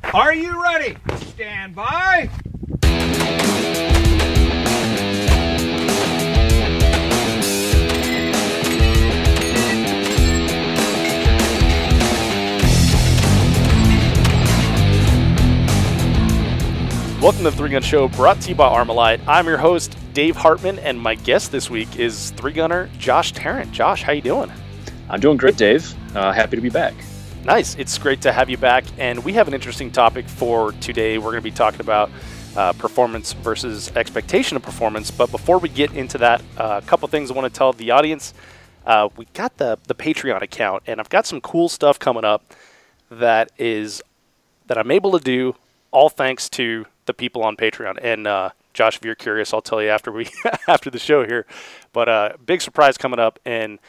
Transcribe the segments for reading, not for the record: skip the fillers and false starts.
Are you ready? Stand by. Welcome to the Three Gun Show, brought to you by Armalite. I'm your host, Dave Hartman, and my guest this week is three gunner Josh Tarrant. Josh, how you doing? I'm doing great, Dave. Happy to be back. Nice. It's great to have you back, and we have an interesting topic for today. We're going to be talking about performance versus expectation of performance, but before we get into that, a couple things I want to tell the audience. We got the Patreon account, and I've got some cool stuff coming up that I'm able to do, all thanks to the people on Patreon. And Josh, if you're curious, I'll tell you after the show here. But big surprise coming up, and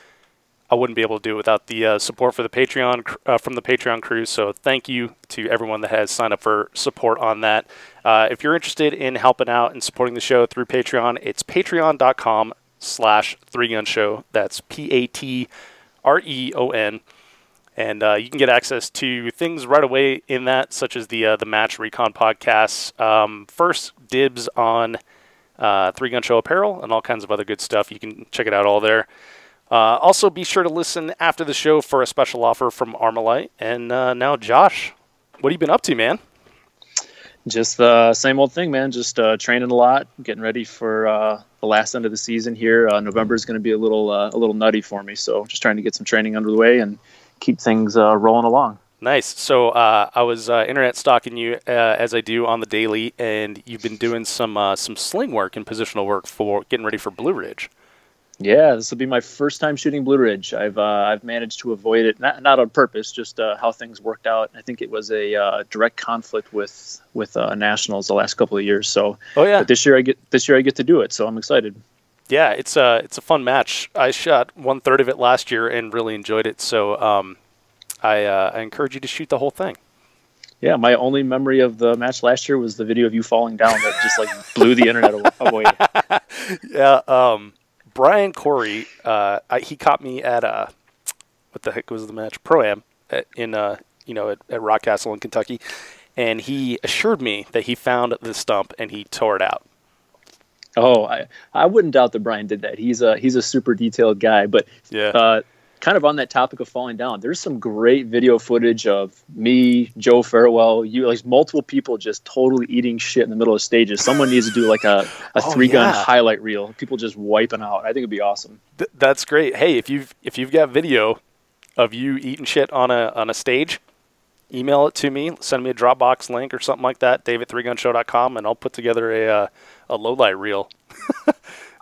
I wouldn't be able to do it without the support for the Patreon from the Patreon crew. So thank you to everyone that has signed up for support on that. If you're interested in helping out and supporting the show through Patreon, it's patreon.com/3gunshow. That's PATREON. And you can get access to things right away in that, such as the Match Recon podcasts. First dibs on Three Gun Show apparel and all kinds of other good stuff. You can check it out all there. Also, be sure to listen after the show for a special offer from Armalite. And now, Josh, what have you been up to, man? Just the same old thing, man. Just training a lot, getting ready for the last end of the season here. November is going to be a little nutty for me, so just trying to get some training underway and keep things rolling along. Nice. So I was internet stalking you as I do on the daily, and you've been doing some sling work and positional work for getting ready for Blue Ridge. Yeah, this will be my first time shooting Blue Ridge. I've managed to avoid it, not on purpose, just how things worked out. I think it was a direct conflict with nationals the last couple of years. So, oh yeah, but this year I get to do it, so I'm excited. Yeah, it's a fun match. I shot 1/3 of it last year and really enjoyed it. So I encourage you to shoot the whole thing. Yeah, my only memory of the match last year was the video of you falling down that just like blew the internet away. Yeah, Brian Corey, he caught me at what the heck was the match? Pro-Am at Rock Castle in Kentucky, and he assured me that he found the stump and he tore it out. Oh, I wouldn't doubt that Brian did that. He's a super detailed guy. But yeah, kind of on that topic of falling down, there's some great video footage of me, Joe Farewell, multiple people just totally eating shit in the middle of stages. Someone needs to do like a three-gun highlight reel. People just wiping out. I think it'd be awesome. That's great. Hey, if you've got video of you eating shit on a stage, email it to me. Send me a Dropbox link or something like that, dave@threegunshow.com, and I'll put together a low-light reel.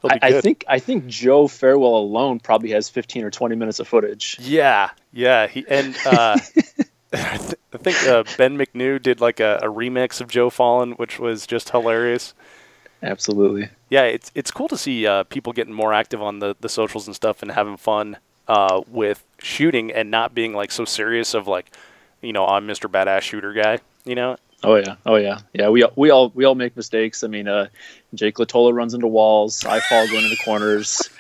I think Joe Farewell alone probably has 15 or 20 minutes of footage. Yeah. I think Ben McNew did like a remix of Joe Fallen, which was just hilarious. Absolutely. Yeah, it's cool to see people getting more active on the socials and stuff and having fun with shooting and not being like so serious of like, I'm Mr. Badass Shooter guy, Oh yeah. We all make mistakes. I mean, Jake Latola runs into walls. I fall going into corners.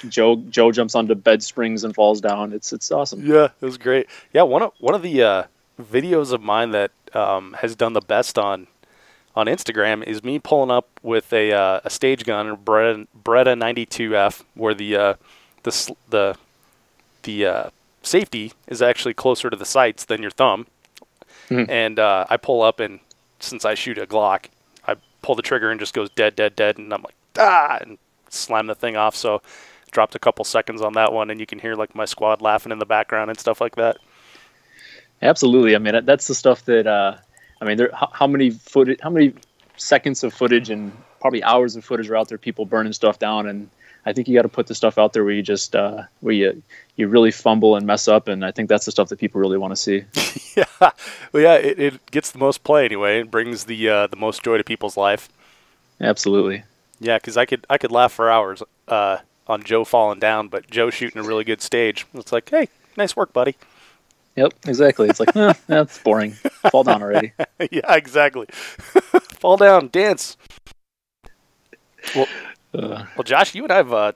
Joe jumps onto bed springs and falls down. It's awesome. Yeah, it was great. Yeah, one of the videos of mine that has done the best on Instagram is me pulling up with a stage gun, a Beretta 92F, where the safety is actually closer to the sights than your thumb. Mm-hmm. And I pull up, and since I shoot a Glock, I pull the trigger and just goes dead, and I'm like, and slam the thing off. So dropped a couple seconds on that one, and you can hear like my squad laughing in the background and stuff like that. Absolutely. I mean, that's the stuff that how many seconds of footage and probably hours of footage are out there, people burning stuff down, and I think you got to put the stuff out there where you just where you really fumble and mess up, and I think that's the stuff that people really want to see. Yeah, well, yeah, it gets the most play anyway. It brings the most joy to people's life. Absolutely. Yeah, because I could laugh for hours on Joe falling down, but Joe shooting a really good stage. It's like, hey, nice work, buddy. Yep, exactly. It's like, that's boring. Fall down already. Yeah, exactly. Fall down, dance. Well, Josh, you and I have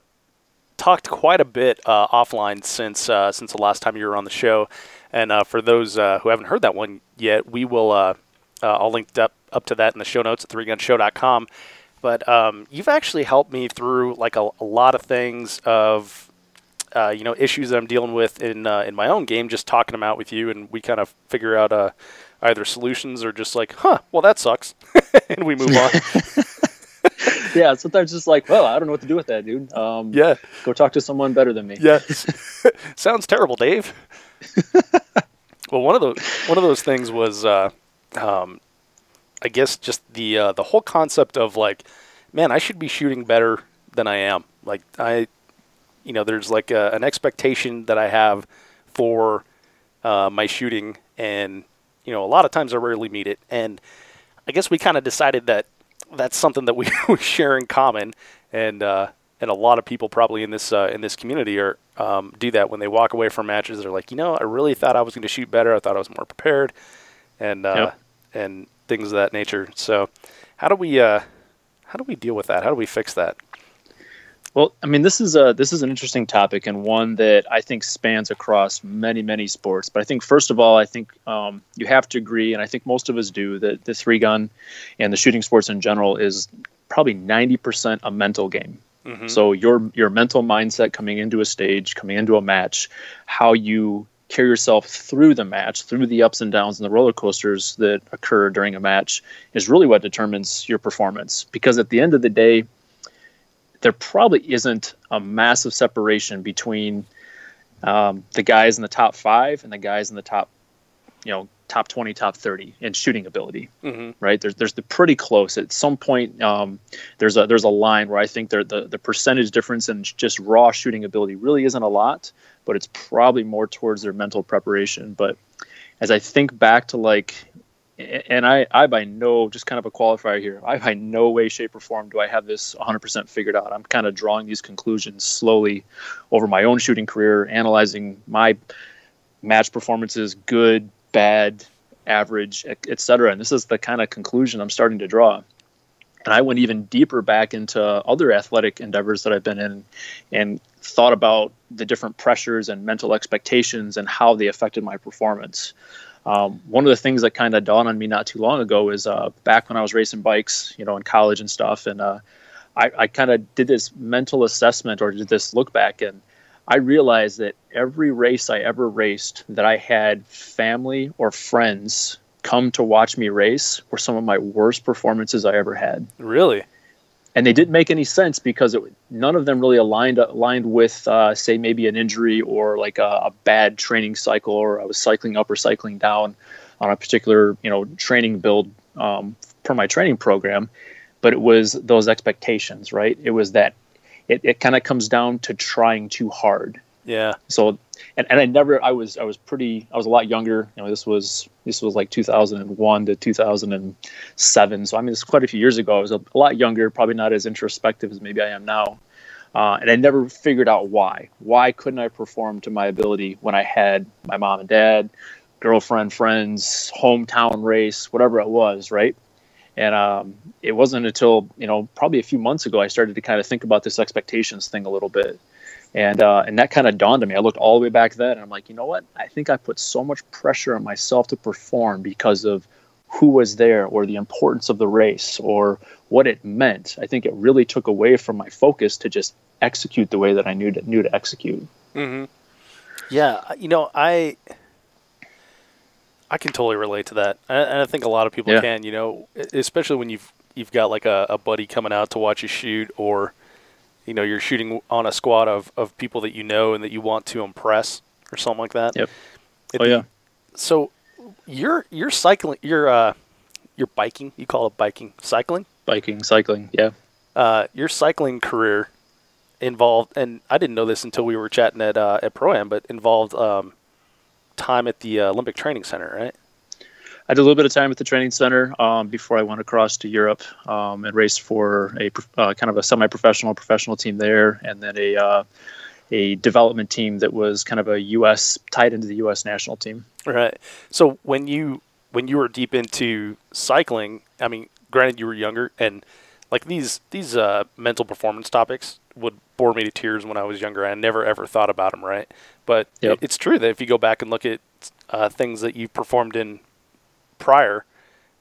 talked quite a bit offline since the last time you were on the show. And for those who haven't heard that one yet, we will I'll link up to that in the show notes at threegunshow.com. But you've actually helped me through like a lot of things of issues that I'm dealing with in my own game, just talking them out with you, and we kind of figure out either solutions or just like, well, that sucks, and we move on. Yeah, sometimes just like, well, I don't know what to do with that, dude. Yeah. Go talk to someone better than me. Yeah. Sounds terrible, Dave. Well, one of those things was, I guess, just the whole concept of like, man, I should be shooting better than I am. Like there's like an expectation that I have for my shooting, and a lot of times I rarely meet it. And I guess we kind of decided that that's something that we share in common, and a lot of people probably in this community are do that when they walk away from matches. They're like, I really thought I was going to shoot better. I thought I was more prepared, and and things of that nature. So, how do we deal with that? How do we fix that? Well, I mean, this is an interesting topic, and one that I think spans across many, many sports. But I think, first of all, you have to agree, and I think most of us do, that the three gun and the shooting sports in general is probably 90% a mental game. Mm-hmm. So your mental mindset coming into a stage, coming into a match, how you carry yourself through the match, through the ups and downs and the roller coasters that occur during a match, is really what determines your performance. Because at the end of the day, there probably isn't a massive separation between the guys in the top 5 and the guys in the top 20, top 30 in shooting ability. Mm-hmm. Right? They're pretty close. At some point, there's a line where I think the percentage difference in just raw shooting ability really isn't a lot, but it's probably more towards their mental preparation. But as I think back to and I by no, just kind of a qualifier here, I by no way, shape, or form do I have this 100% figured out. I'm kind of drawing these conclusions slowly over my own shooting career, analyzing my match performances, good, bad, average, etc. And this is the kind of conclusion I'm starting to draw. And I went even deeper back into other athletic endeavors that I've been in and thought about the different pressures and mental expectations and how they affected my performance. One of the things that kind of dawned on me not too long ago is back when I was racing bikes, in college and stuff. And I kind of did this mental assessment, or did this look back, and I realized that every race I ever raced that I had family or friends come to watch me race were some of my worst performances I ever had. Really? And they didn't make any sense because none of them really aligned with, say, maybe an injury or like a bad training cycle, or I was cycling up or cycling down on a particular, training build per my training program. But it was those expectations, right? It was that it kind of comes down to trying too hard. Yeah. So, and I was a lot younger. This was like 2001 to 2007. So, I mean, this is quite a few years ago. I was a lot younger, probably not as introspective as maybe I am now. And I never figured out why. Why couldn't I perform to my ability when I had my mom and dad, girlfriend, friends, hometown race, whatever it was, right? And it wasn't until, probably a few months ago, I started to kind of think about this expectations thing a little bit. And that kind of dawned on me. I looked all the way back then, and I'm like, you know what? I think I put so much pressure on myself to perform because of who was there, or the importance of the race, or what it meant. I think it really took away from my focus to just execute the way that I knew to execute. Mm-hmm. Yeah, I can totally relate to that, and I think a lot of people can. Especially when you've got like a buddy coming out to watch you shoot, or you're shooting on a squad of people that and that you want to impress, or something like that. Yep. So you're cycling, you're biking. You call it biking, cycling. Biking, cycling. Yeah. Your cycling career involved, and I didn't know this until we were chatting at Pro-Am, but involved time at the Olympic Training Center, right? I did a little bit of time at the training center before I went across to Europe and raced for a kind of a semi-professional, professional team there, and then a development team that was kind of tied into the U.S. national team. Right. So when you were deep into cycling, I mean, granted you were younger, and like these mental performance topics would bore me to tears when I was younger. I never ever thought about them, right? But it's true that if you go back and look at things that you performed in prior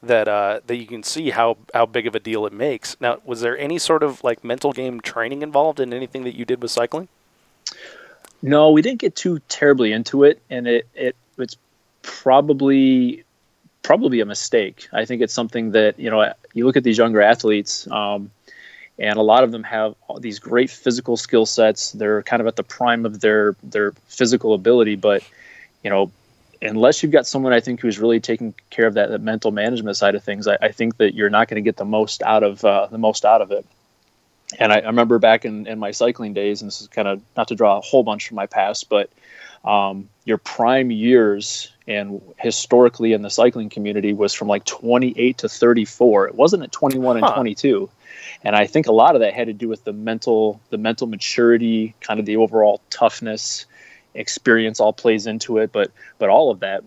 that you can see how big of a deal it makes. Now, was there any sort of like mental game training involved in anything that you did with cycling? No, we didn't get too terribly into it, and it's probably a mistake. I think it's something that, you look at these younger athletes, and a lot of them have all these great physical skill sets. They're kind of at the prime of their physical ability, but unless you've got someone, I think, who's really taking care of that mental management side of things, I think that you're not going to get the most out of it. And I remember back in my cycling days, and this is kind of not to draw a whole bunch from my past, but your prime years and historically in the cycling community was from like 28 to 34. It wasn't at 21 and 22. And I think a lot of that had to do with the mental maturity, kind of the overall toughness, experience all plays into it, but all of that.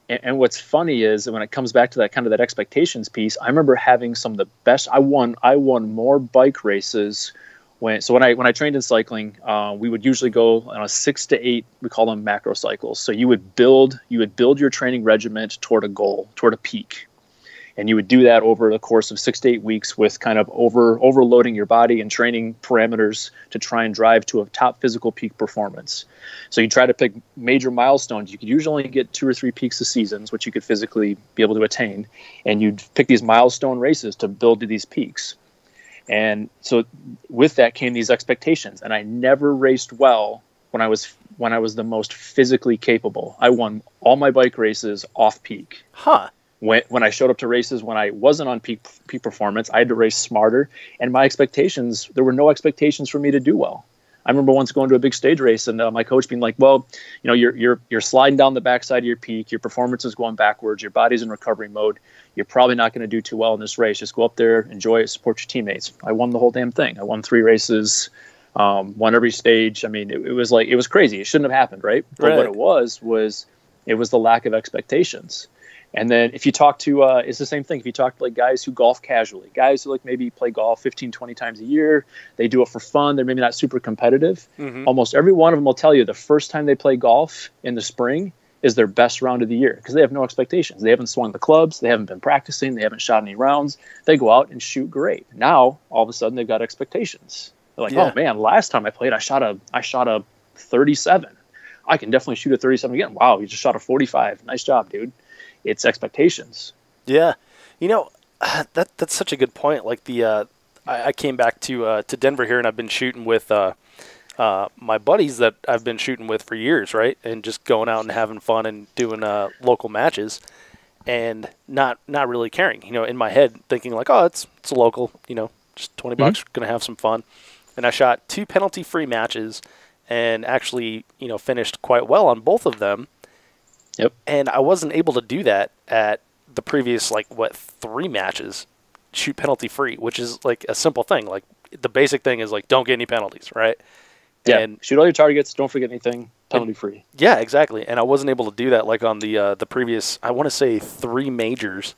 And what's funny is when it comes back to that kind of that expectations piece, I remember having some of the best. I won more bike races when I trained in cycling. We would usually go on a 6 to 8. We call them macro cycles. So you would build your training regiment toward a goal, toward a peak. And you would do that over the course of 6 to 8 weeks with kind of overloading your body and training parameters to try and drive to a top physical peak performance. So you try to pick major milestones. You could usually get 2 or 3 peaks a season, which you could physically be able to attain. And you'd pick these milestone races to build to these peaks. And so with that came these expectations. And I never raced well when I was the most physically capable. I won all my bike races off peak. Huh. When I showed up to races when I wasn't on peak performance, I had to race smarter. And my expectations, there were no expectations for me to do well. I remember once going to a big stage race and my coach being like, well, you're sliding down the backside of your peak. Your performance is going backwards. Your body's in recovery mode. You're probably not going to do too well in this race. Just go up there, enjoy it, support your teammates. I won the whole damn thing. I won 3 races, won every stage. I mean, it was crazy. It shouldn't have happened, right? But what it was the lack of expectations. And then if you talk to, it's the same thing. If you talk to like guys who golf casually, guys who like maybe play golf 15, 20 times a year, they do it for fun. They're maybe not super competitive. Mm-hmm. Almost every one of them will tell you the first time they play golf in the spring is their best round of the year because they have no expectations. They haven't swung the clubs. They haven't been practicing. They haven't shot any rounds. They go out and shoot great. Now, all of a sudden, they've got expectations. They're like, oh man, last time I played, I shot a 37. I can definitely shoot a 37 again. Wow, you just shot a 45. Nice job, dude. It's expectations. Yeah. That's such a good point. Like I came back to Denver here and I've been shooting with my buddies that I've been shooting with for years, right? And just going out and having fun and doing local matches and not really caring, in my head thinking like, oh, it's a local, just $20, going to have some fun. And I shot 2 penalty-free matches and actually, finished quite well on both of them. Yep. And I wasn't able to do that at the previous, 3 matches, shoot penalty free, which is like a simple thing. Like the basic thing is like, don't get any penalties, right? Yeah. And shoot all your targets. Don't forget anything. Penalty free. Yeah, exactly. And I wasn't able to do that like on the previous, I want to say 3 majors.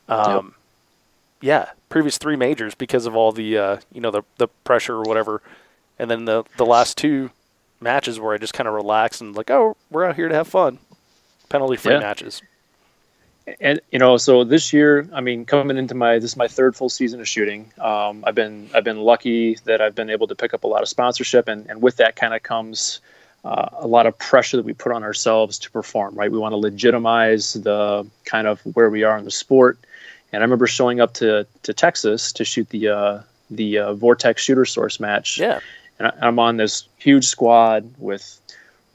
Yeah, previous 3 majors because of all the, the pressure or whatever. And then the last 2 matches where I just kind of relaxed and like, oh, we're out here to have fun. Penalty-free matches. And so this year, I mean, coming into this is my 3rd full season of shooting. I've been lucky that I've been able to pick up a lot of sponsorship, and with that kind of comes a lot of pressure that we put on ourselves to perform. Right, we want to legitimize the kind of where we are in the sport. And I remember showing up to Texas to shoot the Vortex Shooter Source match. Yeah, and I'm on this huge squad with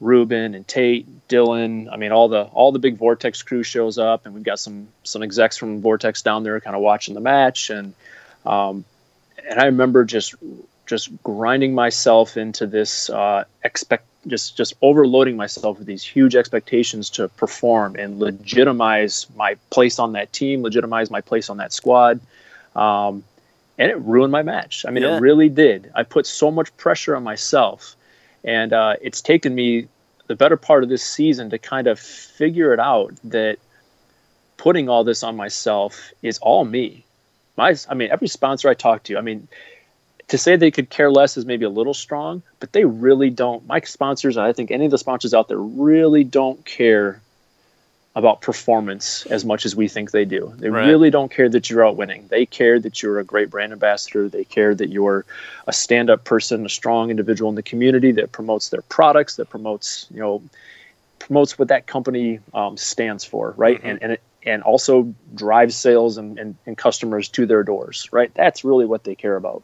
Ruben and Tate, Dylan. I mean, all the big Vortex crew shows up, and we've got some execs from Vortex down there kind of watching the match. And I remember just grinding myself into this just overloading myself with these huge expectations to perform and legitimize my place on that team, legitimize my place on that squad. And it ruined my match. I mean, It really did. I put so much pressure on myself. And it's taken me the better part of this season to kind of figure it out that putting all this on myself is all me. Every sponsor I talk to, to say they could care less is maybe a little strong, but they really don't. My sponsors, and I think any of the sponsors out there really don't care about performance as much as we think they do. They Right. really don't care that you're out winning. They care that you're a great brand ambassador. They care that you're a stand-up person, a strong individual in the community that promotes their products, that promotes what that company stands for, right? Mm-hmm. And also drives sales and customers to their doors, right? That's really what they care about.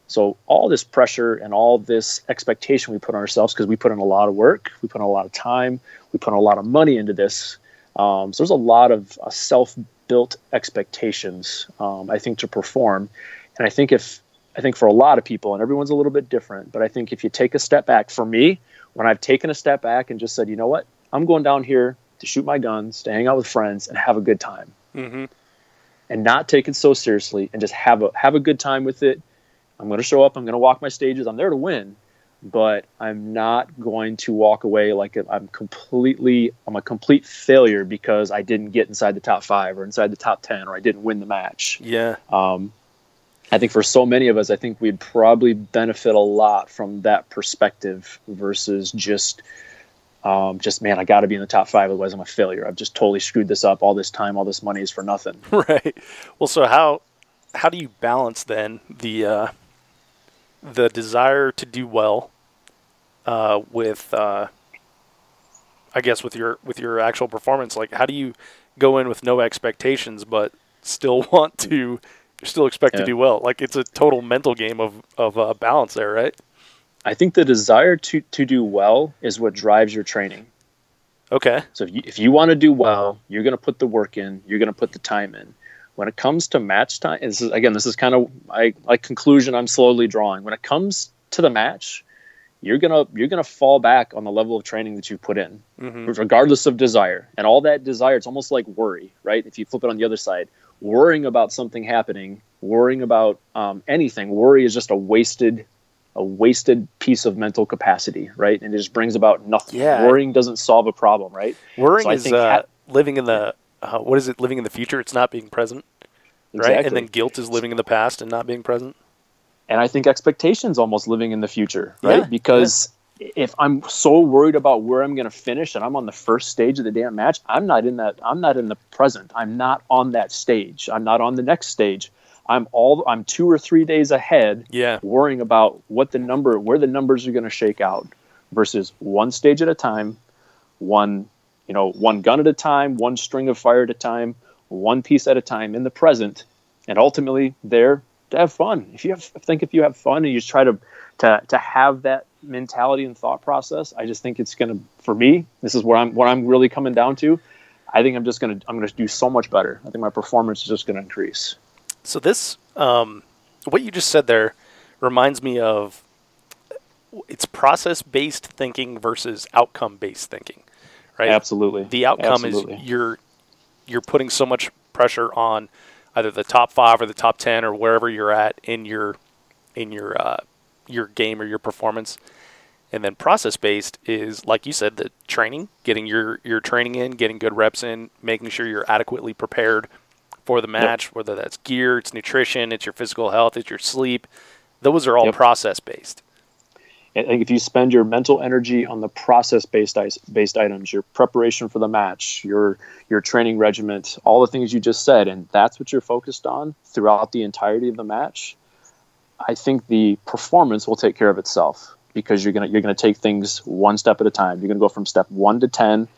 So all this pressure and all this expectation we put on ourselves, because we put in a lot of work, we put in a lot of time, we put in a lot of money into this. So there's a lot of self-built expectations, I think, to perform. And I think for a lot of people, and everyone's a little bit different, but I think if you take a step back, for me, when I've taken a step back and just said, you know what, I'm going down here to shoot my guns, to hang out with friends, and have a good time, Mm-hmm. and not take it so seriously, and just have a good time with it. I'm going to show up. I'm going to walk my stages. I'm there to win, but I'm not going to walk away like I'm a complete failure because I didn't get inside the top 5 or inside the top 10, or I didn't win the match. Yeah. I think for so many of us, I think we'd probably benefit a lot from that perspective versus just man, I got to be in the top 5, otherwise I'm a failure. I've just totally screwed this up. All this time, all this money is for nothing. Right. Well, so how do you balance then the desire to do well with I guess with your actual performance? Like, how do you go in with no expectations but still expect to do well? Like, it's a total mental game of balance there, right? I think the desire to do well is what drives your training. Okay. So if you want to do well, you're going to put the work in, you're going to put the time in. When it comes to match time, this is kind of my conclusion I'm slowly drawing. When it comes to the match, you're gonna fall back on the level of training that you put in, Mm-hmm. regardless of desire. And all that desire, it's almost like worry, right? If you flip it on the other side, worrying about something happening, worrying about anything, worry is just a wasted piece of mental capacity, right? And it just brings about nothing. Yeah. Worrying doesn't solve a problem, right? Worrying So I is think living in the what is it? Living in the future. It's not being present, right? Exactly. And then guilt is living in the past and not being present. And I think expectation's almost living in the future, right? Yeah, Because if I'm so worried about where I'm going to finish and I'm on the first stage of the damn match, I'm not in the present. I'm not on that stage. I'm not on the next stage. I'm 2 or 3 days ahead, Yeah. worrying about where the numbers are going to shake out, versus one stage at a time, one gun at a time, one string of fire at a time, one piece at a time in the present, and ultimately there to have fun. If you have fun and you just try to have that mentality and thought process, I just think it's gonna, for me, this is what I'm really coming down to. I think I'm gonna do so much better. I think my performance is just gonna increase. So this, what you just said there, reminds me of it's process-based thinking versus outcome-based thinking, right? Absolutely. The outcome is you're putting so much pressure on either the top 5 or the top 10 or wherever you're at in your game or your performance. And then process-based is, like you said, the training, getting your training in, getting good reps in, making sure you're adequately prepared for the match, Yep. whether that's gear, it's nutrition, it's your physical health, it's your sleep. Those are all Yep. process-based. I think if you spend your mental energy on the process-based items, your preparation for the match, your training regiment, all the things you just said, and that's what you're focused on throughout the entirety of the match, I think the performance will take care of itself, because you're gonna take things one step at a time. You're gonna go from step 1 to 10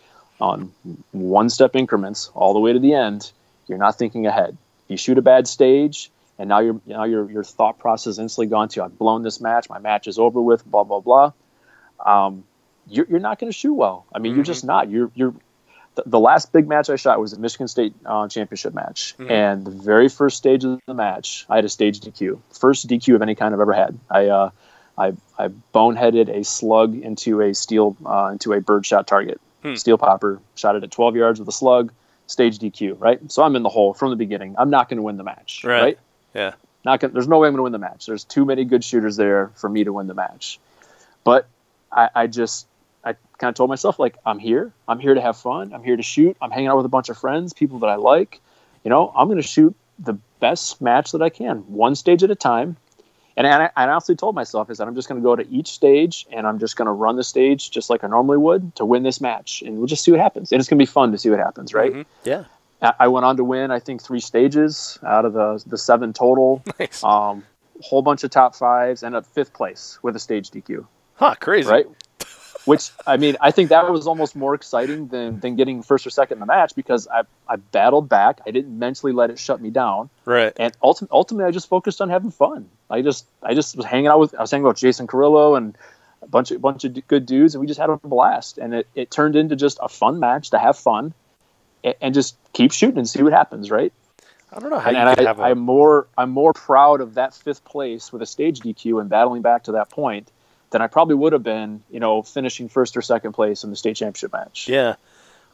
on one step increments all the way to the end. You're not thinking ahead. You shoot a bad stage, and now your thought process instantly gone to, I've blown this match. My match is over with. Blah blah blah. You're not going to shoot well. I mean, You're just not. The last big match I shot was a Michigan State championship match, and the very first stage of the match, I had a stage DQ, first DQ of any kind I've ever had. I boneheaded a slug into a birdshot target, steel popper, shot it at 12 yards with a slug. Stage DQ, right? So I'm in the hole from the beginning. I'm not going to win the match, right? Yeah. There's no way I'm going to win the match. There's too many good shooters there for me to win the match. But I kind of told myself, like, I'm here to have fun. I'm here to shoot. I'm hanging out with a bunch of friends, people that I like. I'm going to shoot the best match that I can, one stage at a time. And I honestly told myself is that I'm just going to go to each stage and I'm just going to run the stage just like I normally would to win this match. And we'll just see what happens. And it's going to be fun to see what happens, right? Mm-hmm. Yeah. I went on to win, I think, 3 stages out of the 7 total. Nice. Whole bunch of top 5s, and up 5th place with a stage DQ. Huh, crazy. Right? Which, I mean, I think that was almost more exciting than getting first or second in the match, because I battled back. I didn't mentally let it shut me down. Right. And ultimately, I just focused on having fun. I just was hanging out with Jason Carrillo and a bunch of good dudes, and we just had a blast. And it turned into just a fun match to have fun and just keep shooting and see what happens, right? I don't know how you could have I'm more proud of that 5th place with a stage DQ and battling back to that point than I probably would have been, finishing first or second place in the state championship match. Yeah.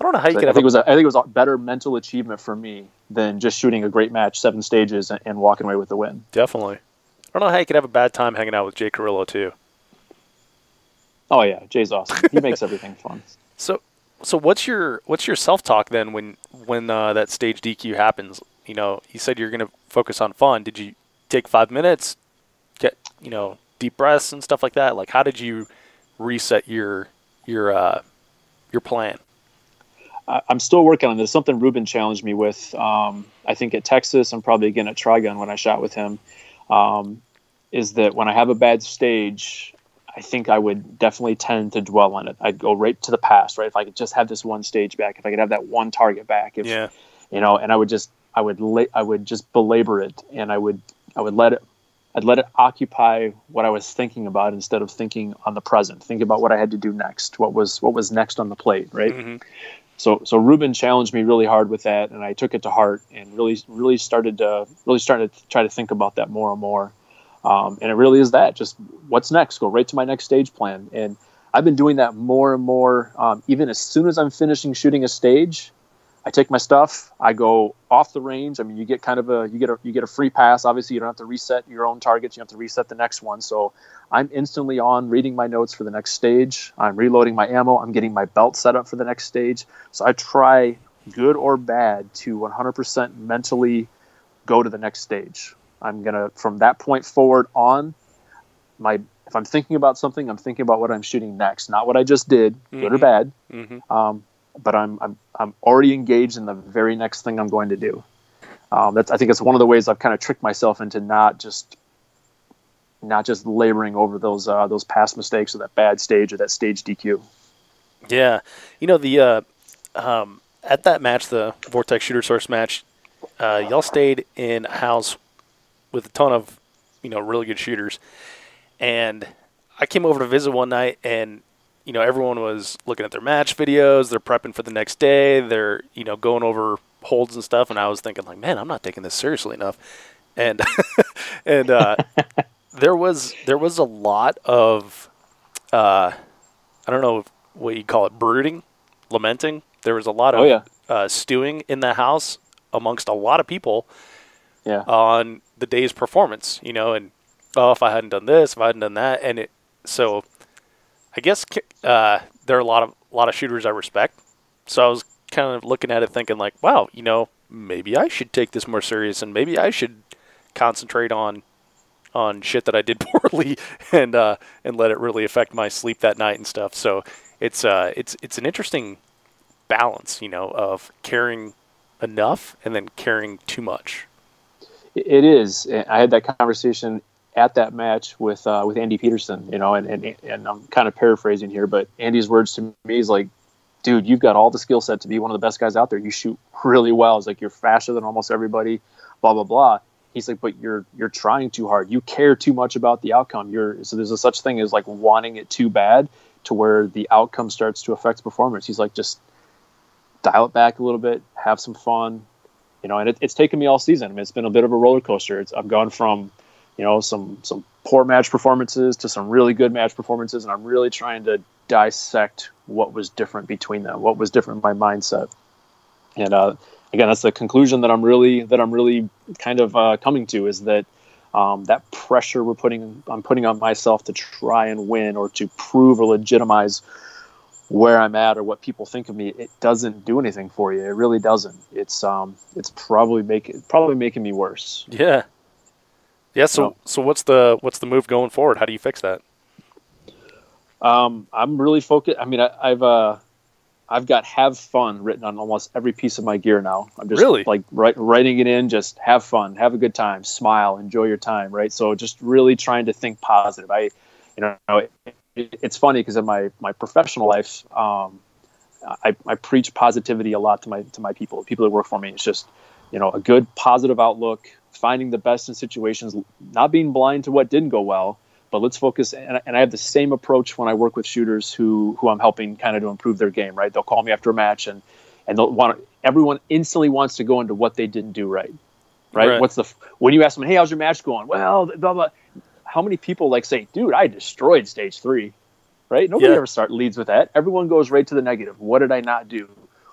I don't know how you could I think it was a better mental achievement for me than just shooting a great match, 7 stages, and walking away with the win. Definitely. I don't know how you could have a bad time hanging out with Jay Carrillo, too. Oh, yeah. Jay's awesome. He makes everything fun. So what's your self-talk then when that stage DQ happens? You said you're going to focus on fun. Did you take 5 minutes, get, deep breaths and stuff like that? Like, how did you reset your plan? I'm still working on this. Something Ruben challenged me with, I think at Texas, and probably again at Trigun when I shot with him, is that when I have a bad stage, I think I would definitely tend to dwell on it. I'd go right to the past, right? If I could just have this one stage back, if I could have that one target back, and I would just belabor it, and I would let it occupy what I was thinking about instead of thinking on the present, thinking about what I had to do next, what was next on the plate, right? Mm-hmm. So Ruben challenged me really hard with that, and I took it to heart and really started to try to think about that more and more. And it really is that, just what's next, go right to my next stage plan. And I've been doing that more and more. Even as soon as I'm finishing shooting a stage, I take my stuff, I go off the range. I mean, you get a free pass. Obviously, you don't have to reset your own targets. You have to reset the next one. So I'm instantly on reading my notes for the next stage. I'm reloading my ammo. I'm getting my belt set up for the next stage. So I try, good or bad, to 100% mentally go to the next stage. I'm going to, from that point forward on, if I'm thinking about something, I'm thinking about what I'm shooting next, not what I just did, mm-hmm. good or bad. Mm-hmm. But I'm already engaged in the very next thing I'm going to do. I think it's one of the ways I've kind of tricked myself into not just laboring over those past mistakes or that bad stage or that stage DQ. Yeah, the at that match, the Vortex Shooter Source match, y'all stayed in a house with a ton of really good shooters, and I came over to visit one night, and everyone was looking at their match videos. They're prepping for the next day. They're, going over holds and stuff. And I was thinking, like, man, I'm not taking this seriously enough. And there was a lot of, I don't know what you call it, brooding, lamenting. There was a lot of stewing in the house amongst a lot of people on the day's performance, and, if I hadn't done this, if I hadn't done that. So I guess there are a lot of shooters I respect. So I was kind of looking at it thinking like, wow, maybe I should take this more serious, and maybe I should concentrate on shit that I did poorly and let it really affect my sleep that night and stuff. So it's an interesting balance, of caring enough and then caring too much. It is. I had that conversation at that match with Andy Peterson, and I'm kind of paraphrasing here, but Andy's words to me is like, dude, you've got all the skill set to be one of the best guys out there. You shoot really well. It's like, you're faster than almost everybody, blah, blah, blah. He's like, but you're trying too hard. You care too much about the outcome. So there's a such thing as like wanting it too bad to where the outcome starts to affect performance. He's like, just dial it back a little bit, have some fun, and it's taken me all season. I mean, it's been a bit of a roller coaster. I've gone from, some poor match performances to some really good match performances, and I'm really trying to dissect what was different between them, what was different in my mindset. And again, that's the conclusion that I'm really kind of coming to, is that that pressure I'm putting on myself to try and win or to prove or legitimize where I'm at or what people think of me, it doesn't do anything for you. It really doesn't. It's probably making me worse. Yeah. Yeah. So what's the move going forward? How do you fix that? I'm really focused. I mean, I've got have fun written on almost every piece of my gear now. I'm just really like writing it in, just have fun, have a good time, smile, enjoy your time. Right. So just really trying to think positive. It's funny because in my professional life, I preach positivity a lot to my people that work for me. It's just, a good positive outlook, finding the best in situations, not being blind to what didn't go well, but let's focus. And I have the same approach when I work with shooters who I'm helping kind of to improve their game, right? They'll call me after a match and everyone instantly wants to go into what they didn't do right. When you ask them, hey, how's your match going? Well, blah, blah. How many people say, dude, I destroyed stage 3, right? Nobody ever leads with that. Everyone goes right to the negative. What did I not do?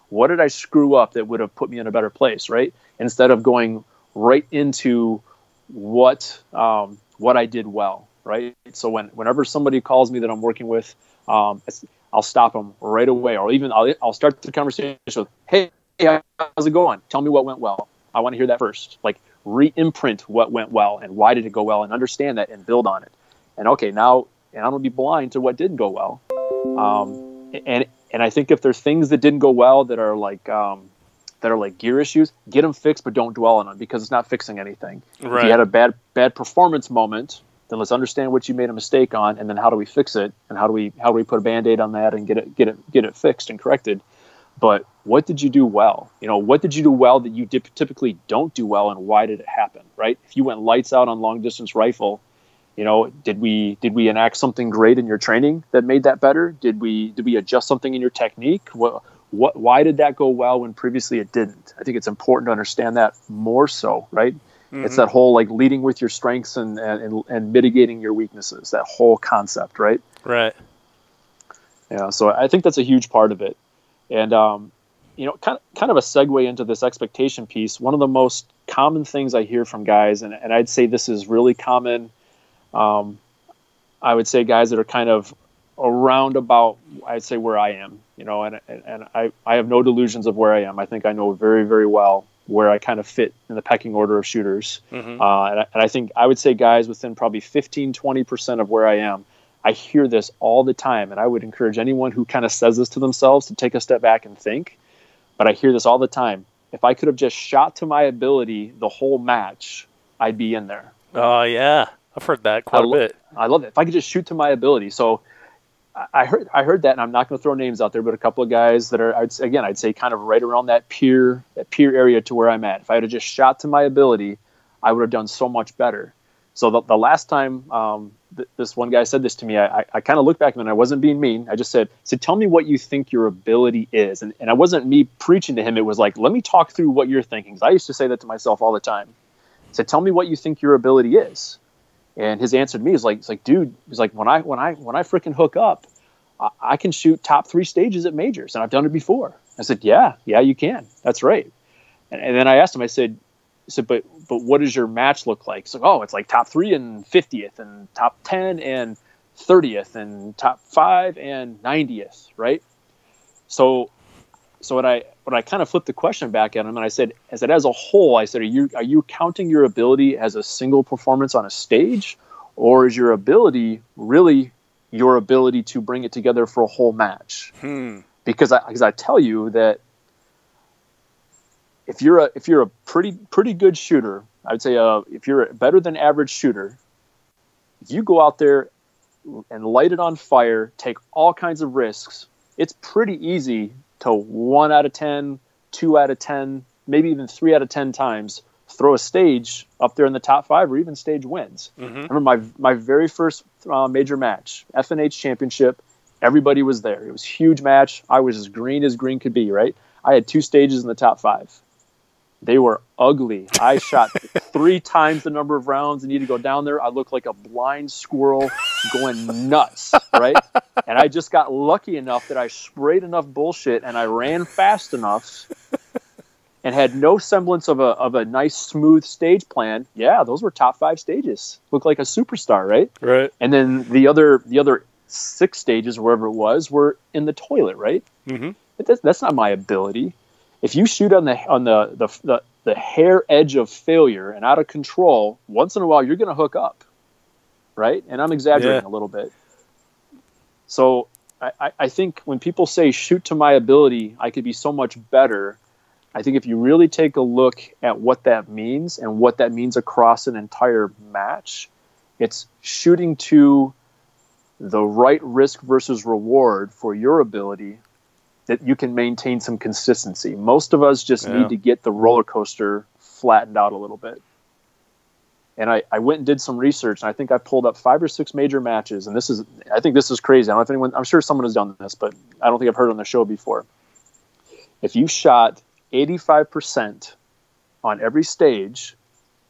What did I screw up that would have put me in a better place, right? Instead of going right into what I did well, right? So whenever somebody calls me that I'm working with, I'll stop them right away, or even I'll start the conversation with, hey, how's it going? Tell me what went well. I want to hear that first. Re-imprint what went well and why did it go well, and understand that and build on it. And okay, now, and I'm gonna be blind to what didn't go well. And I think if there's things that didn't go well that are like gear issues, get them fixed, but don't dwell on them because it's not fixing anything. Right. If you had a bad performance moment, then let's understand what you made a mistake on, and then how do we fix it, and how do we put a Band-Aid on that and get it fixed and corrected. But what did you do well? What did you do well that you typically don't do well, and why did it happen? Right? If you went lights out on long distance rifle, did we enact something great in your training that made that better? Did we adjust something in your technique? Why did that go well when previously it didn't? I think it's important to understand that more so, right? Mm-hmm. It's that whole leading with your strengths and mitigating your weaknesses, that whole concept, right? Right. Yeah. So I think that's a huge part of it. And, kind of a segue into this expectation piece. One of the most common things I hear from guys, and I'd say this is really common. I would say guys that are kind of around about, I'd say where I am, and I have no delusions of where I am. I think I know very, very well where I kind of fit in the pecking order of shooters. Mm-hmm. And I think I would say guys within probably 15-20% of where I am. I hear this all the time, and I would encourage anyone who kind of says this to themselves to take a step back and think. But I hear this all the time. If I could have just shot to my ability the whole match, I'd be in there. Oh, yeah. I've heard that quite a bit. I love it. If I could just shoot to my ability. So I heard that, and I'm not going to throw names out there, but a couple of guys that are, I'd say kind of right around that peer area to where I'm at. If I had just shot to my ability, I would have done so much better. So the last time this one guy said this to me, I kind of looked back and I wasn't being mean. I just said, tell me what you think your ability is. And I wasn't me preaching to him. It was like, let me talk through what you're thinking. I used to say that to myself all the time. I said, tell me what you think your ability is. And his answer to me is dude, he's like, when I freaking hook up, I can shoot top 3 stages at majors, and I've done it before. I said, yeah, you can. That's right. And then I asked him, I said, but what does your match look like? He's like, it's like top 3 and 50th, and top 10 and 30th, and top 5 and 90th, right? So when I kind of flipped the question back at him, and I said, as a whole, I said, are you counting your ability as a single performance on a stage, or is your ability really your ability to bring it together for a whole match? Because I tell you that if you're a pretty good shooter, I would say if you're a better than average shooter, if you go out there and light it on fire, take all kinds of risks, it's pretty easy to 1 out of 10, 2 out of 10, maybe even 3 out of 10 times throw a stage up there in the top 5 or even stage wins. Mm-hmm. I remember my very first major match, FNH championship. Everybody was there. It was a huge match. I was as green could be, right? I had 2 stages in the top 5. They were ugly. I shot 3 times the number of rounds. I needed to go down there. I looked like a blind squirrel going nuts, right? And I just got lucky enough that I sprayed enough bullshit and I ran fast enough and had no semblance of a nice, smooth stage plan. Yeah, those were top 5 stages. Looked like a superstar, right? Right. And then the other 6 stages, wherever it was, were in the toilet, right? Mm-hmm. That's not my ability. If you shoot on the the hair edge of failure and out of control, once in a while you're going to hook up, right? And I'm exaggerating a little bit. So I think when people say shoot to my ability, I could be so much better. I think if you really take a look at what that means and what that means across an entire match, it's shooting to the right risk versus reward for your ability that you can maintain some consistency. Most of us just need to get the roller coaster flattened out a little bit. And I went and did some research, and I think I pulled up 5 or 6 major matches. And I think this is crazy. I don't know if anyone, I'm sure someone has done this, but I don't think I've heard it on the show before. If you shot 85% on every stage,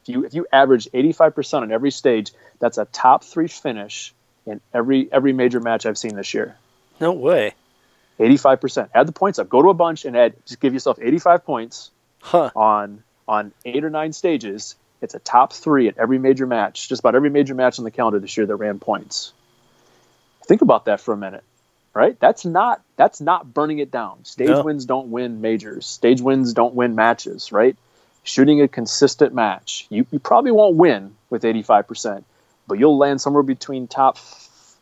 if you average 85% on every stage, that's a top 3 finish in every major match I've seen this year. No way. 85%. Add the points up. Go to a bunch and just give yourself 85 points on 8 or 9 stages. It's a top 3 at every major match. Just about every major match on the calendar this year that ran points. Think about that for a minute, right? That's not burning it down. Stage wins don't win majors. Stage wins don't win matches, right? Shooting a consistent match. You probably won't win with 85%, but you'll land somewhere between top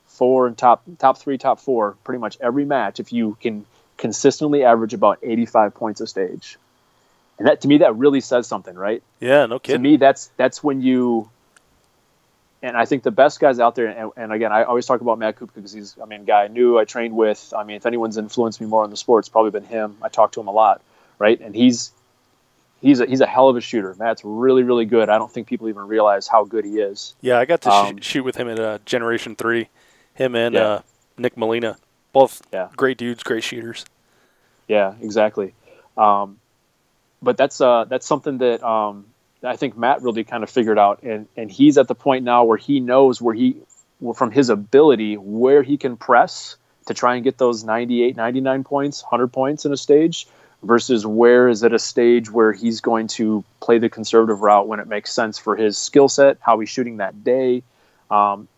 4 and top 3, top 4 pretty much every match if you can consistently average about 85 points a stage. And that, to me, that really says something, right? Yeah, no kidding. To me, that's when you, and I think the best guys out there, and again, I always talk about Matt Kupka because he's, a guy I knew, I trained with. If anyone's influenced me more in the sport, it's probably been him. I talk to him a lot, right? And he's a hell of a shooter. Matt's really, really good. I don't think people even realize how good he is. Yeah, I got to shoot with him at Generation 3. Him and Nick Molina, both great dudes, great shooters. Yeah, exactly. But that's something that I think Matt really kind of figured out, and he's at the point now where he knows from his ability where he can press to try and get those 98, 99 points, 100 points in a stage, versus where is it a stage where he's going to play the conservative route when it makes sense for his skill set, how he's shooting that day,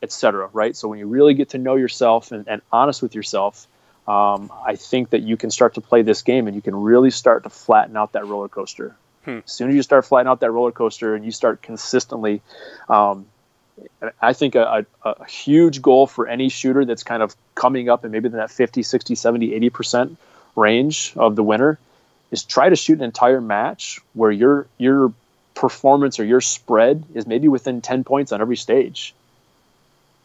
etc. Right? So when you really get to know yourself and honest with yourself, I think that you can start to play this game and you can really start to flatten out that roller coaster. As soon as you start flattening out that roller coaster and you start consistently, I think a huge goal for any shooter that's kind of coming up and maybe in that 50, 60, 70, 80% range of the winner is try to shoot an entire match where your performance or your spread is maybe within 10 points on every stage.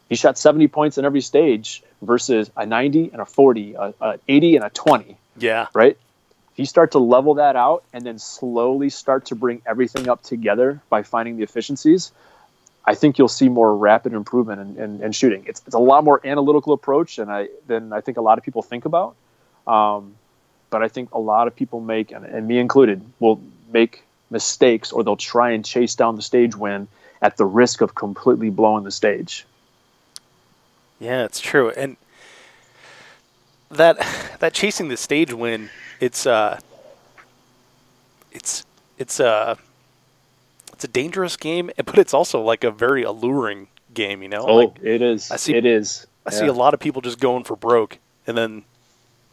He shot 70 points in every stage versus a 90 and a 40, a 80 and a 20. Yeah. Right? If you start to level that out and then slowly start to bring everything up together by finding the efficiencies, I think you'll see more rapid improvement in shooting. It's a lot more analytical approach than I think a lot of people think about. But I think a lot of people make, and me included, will make mistakes or they'll try and chase down the stage win at the risk of completely blowing the stage. Yeah, it's true. And that chasing the stage win, it's a dangerous game, but it's also like a very alluring game, you know? Oh, like, it is. I see a lot of people just going for broke, and then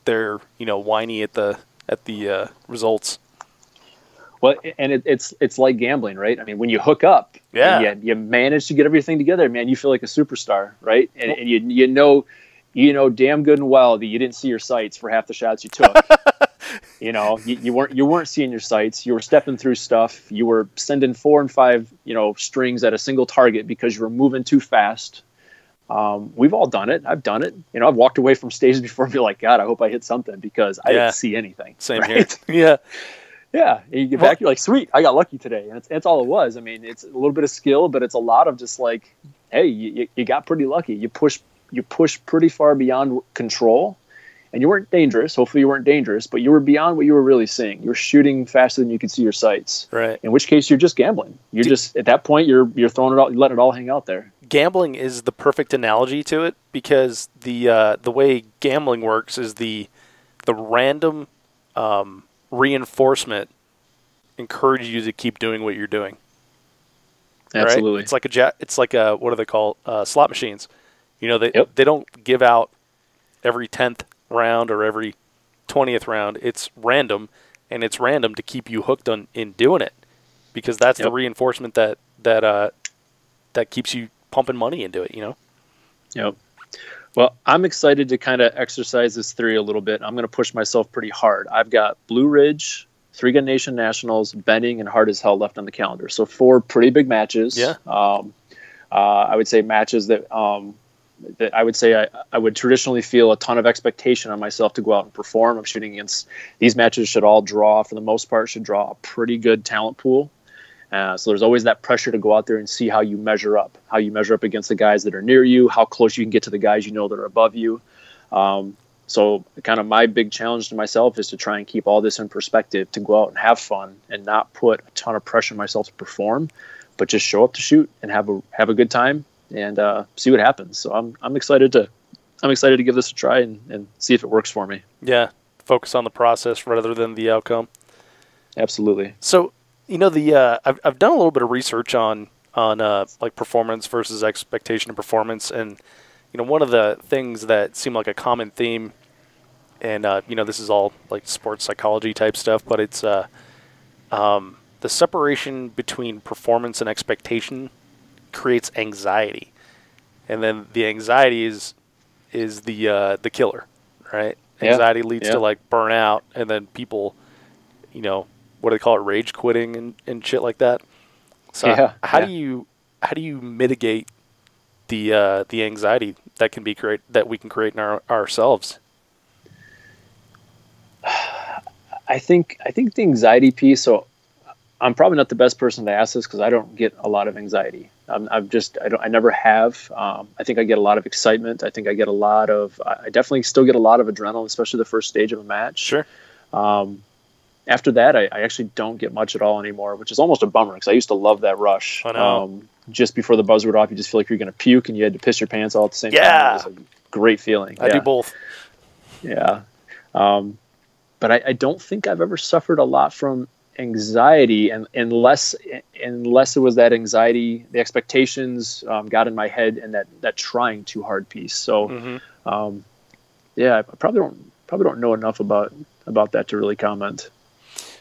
they're, whiny at the results. Well, and it's like gambling, right? when you hook up, and you manage to get everything together, man, you feel like a superstar, right? And you know damn good and well that you didn't see your sights for half the shots you took. You weren't seeing your sights. You were stepping through stuff. You were sending 4 and 5, strings at a single target because you were moving too fast. We've all done it. I've done it. I've walked away from stages before and be like, God, I hope I hit something because I didn't see anything. Same right? here. Yeah. Yeah, and you get back, you're like, sweet, I got lucky today. And it's all it was. It's a little bit of skill, but it's a lot of just like, hey, you got pretty lucky. You push pretty far beyond control, and you weren't dangerous. Hopefully you weren't dangerous, but you were beyond what you were really seeing. You were shooting faster than you could see your sights. Right. In which case you're just gambling. You're just, at that point, you're throwing it all, you let it all hang out there. Gambling is the perfect analogy to it because the way gambling works is the random reinforcement encourages you to keep doing what you're doing. Absolutely. Right? It's like a what do they call slot machines? They don't give out every 10th round or every 20th round. It's random, and it's random to keep you hooked in doing it. because that's the Yep. reinforcement that keeps you pumping money into it, you know? Yep. Well, I'm excited to kind of exercise this theory a little bit. I'm going to push myself pretty hard. I've got Blue Ridge, Three Gun Nation Nationals, Benning, and Hard as Hell left on the calendar. So 4 pretty big matches. Yeah. I would say matches that that I would say I would traditionally feel a ton of expectation on myself to go out and perform. I'm shooting against these matches should all draw, for the most part, should draw a pretty good talent pool. So there's always that pressure to go out there and see how you measure up against the guys that are near you, how close you can get to the guys you know that are above you. So kind of my big challenge to myself is to try and keep all this in perspective, to go out and have fun and not put a ton of pressure on myself to perform, but just show up to shoot and have a good time and see what happens. So I'm excited to give this a try and see if it works for me. Yeah, focus on the process rather than the outcome. Absolutely. So, you know, I've done a little bit of research on like performance versus expectation of performance, and you know, one of the things that seemed like a common theme, and you know, this is all like sports psychology type stuff, but it's the separation between performance and expectation creates anxiety, and then the anxiety is the killer, right? Yeah. Anxiety leads Yeah. to like burnout, and then people, you know, what do they call it, rage quitting and shit like that. So Yeah. how do you mitigate the anxiety that we can create in ourselves? I think the anxiety piece. So I'm probably not the best person to ask this because I don't get a lot of anxiety. I never have. I think I get a lot of excitement. I definitely still get a lot of adrenaline, especially the first stage of a match. Sure. After that, I actually don't get much at all anymore, which is almost a bummer because I used to love that rush. I know. Just before the buzzer went off, you just feel like you're going to puke and you had to piss your pants all at the same time. Yeah. It was a great feeling. I do both. Yeah. But I don't think I've ever suffered a lot from anxiety, and unless it was that anxiety, the expectations got in my head, and that trying too hard piece. So, yeah, I probably don't know enough about that to really comment.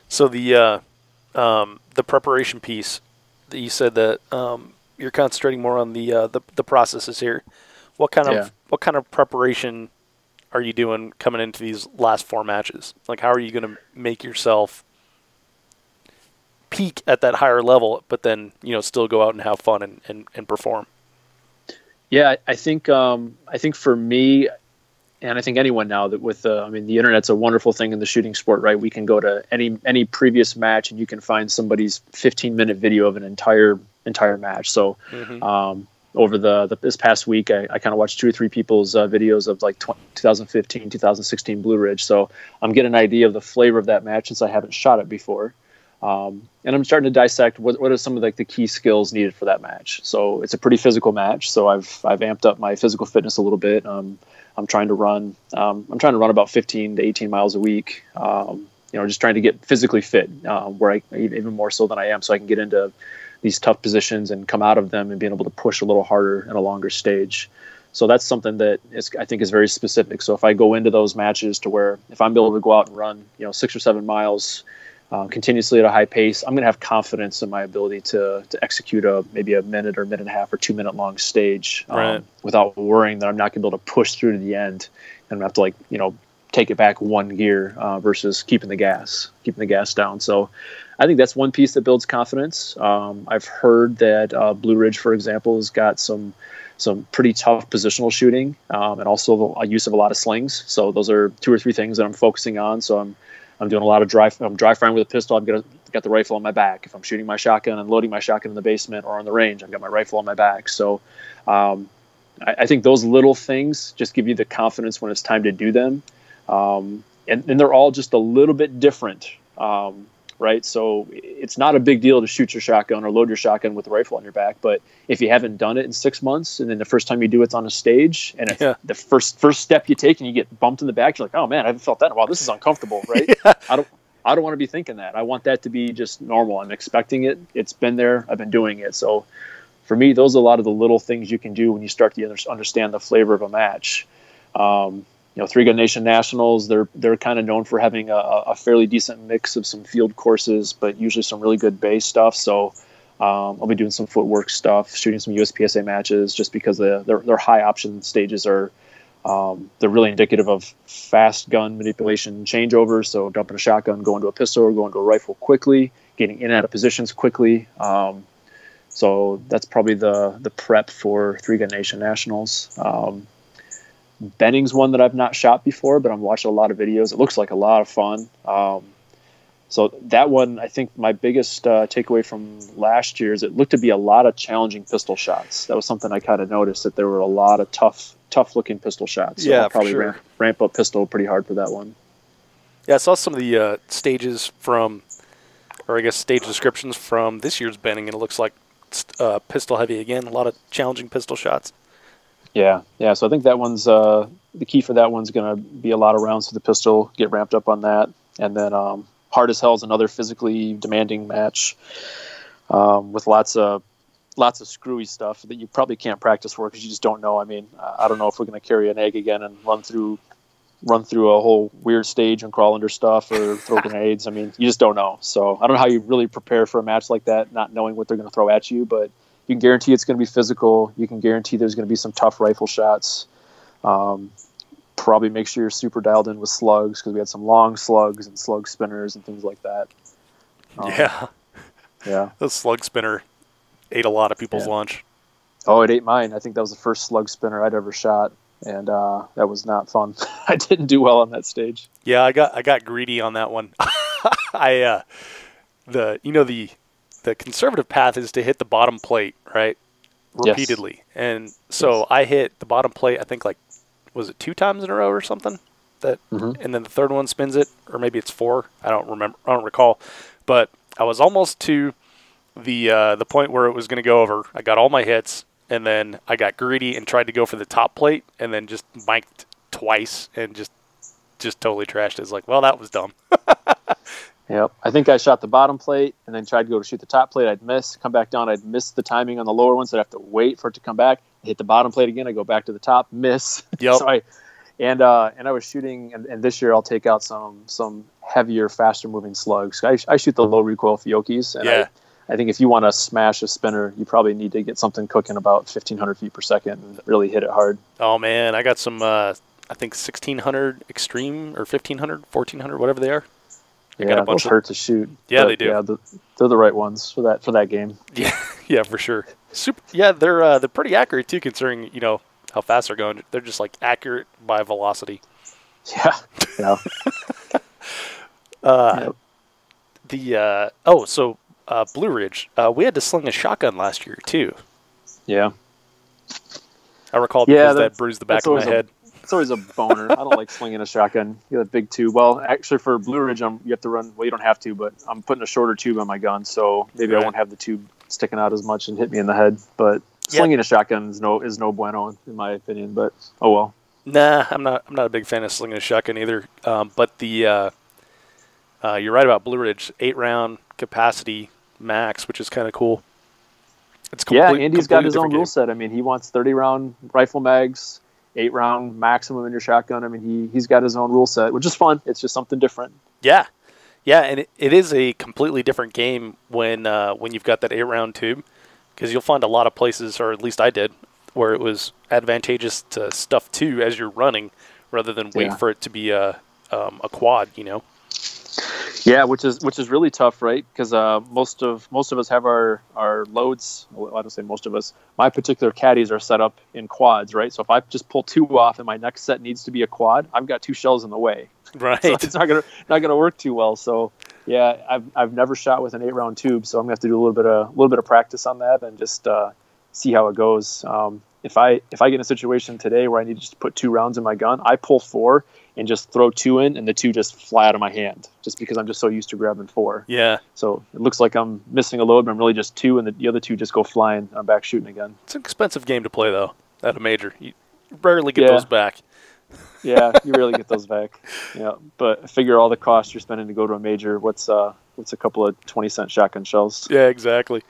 So the preparation piece that you said that you're concentrating more on the processes here. What kind of preparation are you doing coming into these last 4 matches? Like, how are you going to make yourself peak at that higher level, but then, you know, still go out and have fun and perform? Yeah, I think for me, and I think anyone now that with the internet's a wonderful thing in the shooting sport, right? We can go to any previous match and you can find somebody's 15-minute video of an entire match. So over this past week, I kind of watched 2 or 3 people's videos of like 2015, 2016 Blue Ridge. So I'm getting an idea of the flavor of that match since I haven't shot it before. And I'm starting to dissect what are some of like the key skills needed for that match. So it's a pretty physical match. So I've amped up my physical fitness a little bit. I'm trying to run about 15 to 18 miles a week. Just trying to get physically fit, where I even more so than I am, so I can get into these tough positions and come out of them and being able to push a little harder in a longer stage. So that's something that I think is very specific. So if I go into those matches to where if I'm able to go out and run, 6 or 7 miles continuously at a high pace, I'm going to have confidence in my ability to execute maybe a minute or minute and a half or 2 minute long stage without worrying that I'm not going to be able to push through to the end and have to take it back 1 gear versus keeping the gas down. So I think that's one piece that builds confidence. I've heard that Blue Ridge, for example, has got some pretty tough positional shooting and also a use of a lot of slings. So those are 2 or 3 things that I'm focusing on. So I'm doing a lot of dry firing with a pistol. I've got the rifle on my back. If I'm shooting my shotgun and loading my shotgun in the basement or on the range, I've got my rifle on my back. So I think those little things just give you the confidence when it's time to do them. And they're all just a little bit different, right? So it's not a big deal to shoot your shotgun or load your shotgun with a rifle on your back. But if you haven't done it in 6 months, and then the first time you do it's on a stage, and if the first step you take and you get bumped in the back, you're like, oh man, I haven't felt that in a while. This is uncomfortable, right? Yeah. I don't want to be thinking that. I want that to be just normal. I'm expecting it. It's been there. I've been doing it. So for me, those are a lot of the little things you can do when you start to understand the flavor of a match. Three Gun Nation Nationals, they're kind of known for having a fairly decent mix of some field courses, but usually some really good base stuff. So I'll be doing some footwork stuff, shooting some USPSA matches, just because their high option stages are they're really indicative of fast gun manipulation changeovers. So dumping a shotgun, going to a pistol, or going to a rifle quickly, getting in and out of positions quickly. So that's probably the prep for Three Gun Nation Nationals. Benning's one that I've not shot before, but I'm watching a lot of videos. It looks like a lot of fun. So that one, I think my biggest takeaway from last year is it looked to be a lot of challenging pistol shots. That was something I kind of noticed, that there were a lot of tough looking pistol shots. So I'll probably ramp up pistol pretty hard for that one. Yeah, I saw some of the stages from, or I guess stage descriptions from this year's Benning, and it looks like pistol heavy again. A lot of challenging pistol shots. Yeah. So I think that one's the key for that one's going to be a lot of rounds to the pistol. Get ramped up on that, and then Hard as Hell is another physically demanding match with lots of screwy stuff that you probably can't practice for because you just don't know. I mean, I don't know if we're going to carry an egg again and run through a whole weird stage and crawl under stuff or throw grenades. I mean, you just don't know. So I don't know how you really prepare for a match like that, not knowing what they're going to throw at you, but you can guarantee it's going to be physical. You can guarantee there's going to be some tough rifle shots. Probably make sure you're super dialed in with slugs, because we had some long slugs and slug spinners and things like that. Yeah. The slug spinner ate a lot of people's lunch. Oh, it ate mine. I think that was the first slug spinner I'd ever shot, and that was not fun. I didn't do well on that stage. Yeah, I got greedy on that one. The conservative path is to hit the bottom plate, right? Repeatedly. Yes. And so I hit the bottom plate, I think, like, was it 2 times in a row or something? And then the third one spins it, or maybe it's 4. I don't recall. But I was almost to the point where it was going to go over. I got all my hits, and then I got greedy and tried to go for the top plate, and then just mic'd twice and just totally trashed it. It's like, well, that was dumb. Yep. I think I shot the bottom plate and then tried to go to shoot the top plate. I'd miss, come back down. I'd miss the timing on the lower one, so I'd have to wait for it to come back. I hit the bottom plate again. I go back to the top, miss. Yep. So I was shooting, and this year I'll take out some heavier, faster moving slugs. I shoot the low recoil Fiocchis, and I think if you want to smash a spinner, you probably need to get something cooking about 1,500 feet per second and really hit it hard. Oh man, I got some I think 1,600 extreme, or 1,500, 1,400, whatever they are. Yeah, those hurt to shoot. Yeah, they do. Yeah, they're the right ones for that game. Yeah, for sure. Yeah, they're pretty accurate too, considering how fast they're going. They're just like accurate by velocity. Yeah. Blue Ridge. We had to sling a shotgun last year too. Yeah. I recall because that bruised the back of my head. It's always a boner. I don't like slinging a shotgun. You got a big tube. Well, actually, for Blue Ridge, you have to run. Well, you don't have to, but I'm putting a shorter tube on my gun, so maybe I won't have the tube sticking out as much and hit me in the head. But slinging a shotgun is no bueno in my opinion. But oh well. Nah, I'm not a big fan of slinging a shotgun either. But you're right about Blue Ridge. 8-round capacity max, which is kind of cool. It's Andy's got his own rule set. I mean, he wants 30-round rifle mags. 8-round maximum in your shotgun. I mean, he's got his own rule set, which is fun. It's just something different. Yeah, and it is a completely different game when you've got that 8-round tube, because you'll find a lot of places, or at least I did, where it was advantageous to stuff 2 as you're running, rather than wait for it to be a quad. Yeah, which is really tough, right? Because most of us have our loads. Well, I don't say most of us. My particular caddies are set up in quads, right? So if I just pull 2 off and my next set needs to be a quad, I've got 2 shells in the way. Right. So it's not gonna work too well. So yeah, I've never shot with an 8-round tube, so I'm gonna have to do a little bit of practice on that and just see how it goes. If I get in a situation today where I need to just put 2 rounds in my gun, I pull 4 and just throw 2 in, and the 2 just fly out of my hand, just because I'm just so used to grabbing 4. Yeah. So it looks like I'm missing a load, but I'm really just 2, and the other 2 just go flying. I'm back shooting again. It's an expensive game to play, though, at a major. You rarely get those back. Yeah, you rarely get those back. Yeah, but figure all the costs you're spending to go to a major. What's a couple of 20-cent shotgun shells? Yeah, exactly.